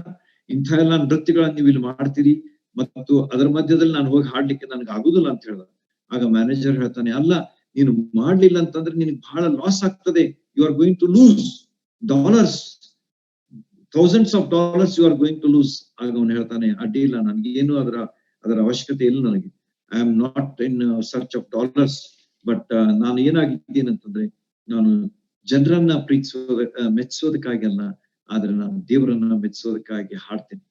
ಇಂಥ ಎಲ್ಲ ನೃತ್ಯಗಳನ್ನ ನೀವು ಇಲ್ಲಿ ಮಾಡ್ತೀರಿ, ಮತ್ತು ಅದರ ಮಧ್ಯದಲ್ಲಿ ನಾನು ಹೋಗಿ ಹಾಡ್ಲಿಕ್ಕೆ ನನಗೆ ಆಗುದಿಲ್ಲ ಅಂತ ಹೇಳ್ದ. ಆಗ ಮ್ಯಾನೇಜರ್ ಹೇಳ್ತಾನೆ, ಅಲ್ಲ, ನೀನು ಮಾಡ್ಲಿಲ್ಲ ಅಂತಂದ್ರೆ ನಿನಗೆ ಬಹಳ ಲಾಸ್ ಆಗ್ತದೆ. You are going to lose dollars, thousands of dollars you are going to lose. ಆಗ ಅವನು ಹೇಳ್ತಾನೆ, ಅಡ್ಡಿಲ್ಲ, ನನ್ಗೇನು ಅದರ ಅದರ ಅವಶ್ಯಕತೆ ಇಲ್ಲ ನನಗೆ. I am not in search of dollars. But ನಾನು ಏನಾಗಿದ್ದೇನೆ ಅಂತಂದ್ರೆ, ನಾನು ಜನರನ್ನ ಮೆಚ್ಚೋದಕ್ಕಾಗಿ ಅಲ್ಲ, ಆದ್ರೆ ನಾನು ದೇವರನ್ನ ಮೆಚ್ಚೋದಕ್ಕಾಗಿ ಹಾಡ್ತೇನೆ.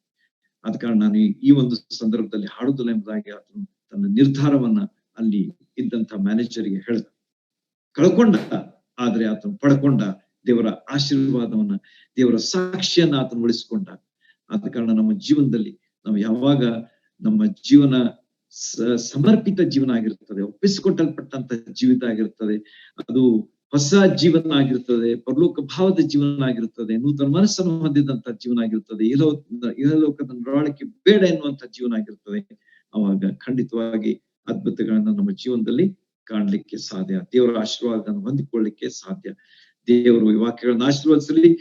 ಆದ ಕಾರಣ ನಾನು ಈ ಒಂದು ಸಂದರ್ಭದಲ್ಲಿ ಹಾಡುದಿಲ್ಲ ಎಂಬುದಾಗಿ ಆತನು ತನ್ನ ನಿರ್ಧಾರವನ್ನ ಅಲ್ಲಿ ಇದ್ದಂತ ಮ್ಯಾನೇಜರ್ಗೆ ಹೇಳ್ದ. ಕಳ್ಕೊಂಡ, ಆದ್ರೆ ಆತನು ಪಡ್ಕೊಂಡ ದೇವರ ಆಶೀರ್ವಾದವನ್ನ, ದೇವರ ಸಾಕ್ಷಿಯನ್ನ ಆತನು ಉಳಿಸಿಕೊಂಡ. ಆದ ಕಾರಣ ನಮ್ಮ ಜೀವನದಲ್ಲಿ ನಾವು ಯಾವಾಗ ನಮ್ಮ ಜೀವನ ಸಮರ್ಪಿತ ಜೀವನ ಆಗಿರ್ತದೆ, ಒಪ್ಪಿಸಿಕೊಟ್ಟಲ್ಪಟ್ಟಂತ ಜೀವಿತ ಆಗಿರ್ತದೆ, ಅದು ಹೊಸ ಜೀವನ ಆಗಿರ್ತದೆ, ಪರಲೋಕ ಭಾವದ ಜೀವನ ಆಗಿರ್ತದೆ, ನೂತನ ಮನಸ್ಸನ್ನು ಹೊಂದಿದಂತ ಜೀವನ ಆಗಿರ್ತದೆ, ಇಹಲೋಕದ ನಡವಳಿಕೆ ಬೇಡ ಎನ್ನುವಂತ ಜೀವನ ಆಗಿರ್ತದೆ. ಅವಾಗ ಖಂಡಿತವಾಗಿ ಅದ್ಭುತಗಳನ್ನ ನಮ್ಮ ಜೀವನದಲ್ಲಿ ಕಾಣ್ಲಿಕ್ಕೆ ಸಾಧ್ಯ, ದೇವರ ಆಶೀರ್ವಾದವನ್ನು ಹೊಂದಿಕೊಳ್ಳಿಕ್ಕೆ ಸಾಧ್ಯ. ದೇವರು ಈ ವಾಕ್ಯಗಳನ್ನ ಆಶೀರ್ವದಿಸಲಿ.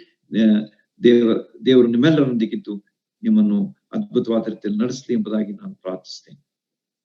ದೇವರು ನಿಮ್ಮೆಲ್ಲರೊಂದಿಗಿದ್ದು ನಿಮ್ಮನ್ನು ಅದ್ಭುತವಾದ ರೀತಿಯಲ್ಲಿ ನಡೆಸಲಿ ಎಂಬುದಾಗಿ ನಾನು ಪ್ರಾರ್ಥಿಸ್ತೇನೆ.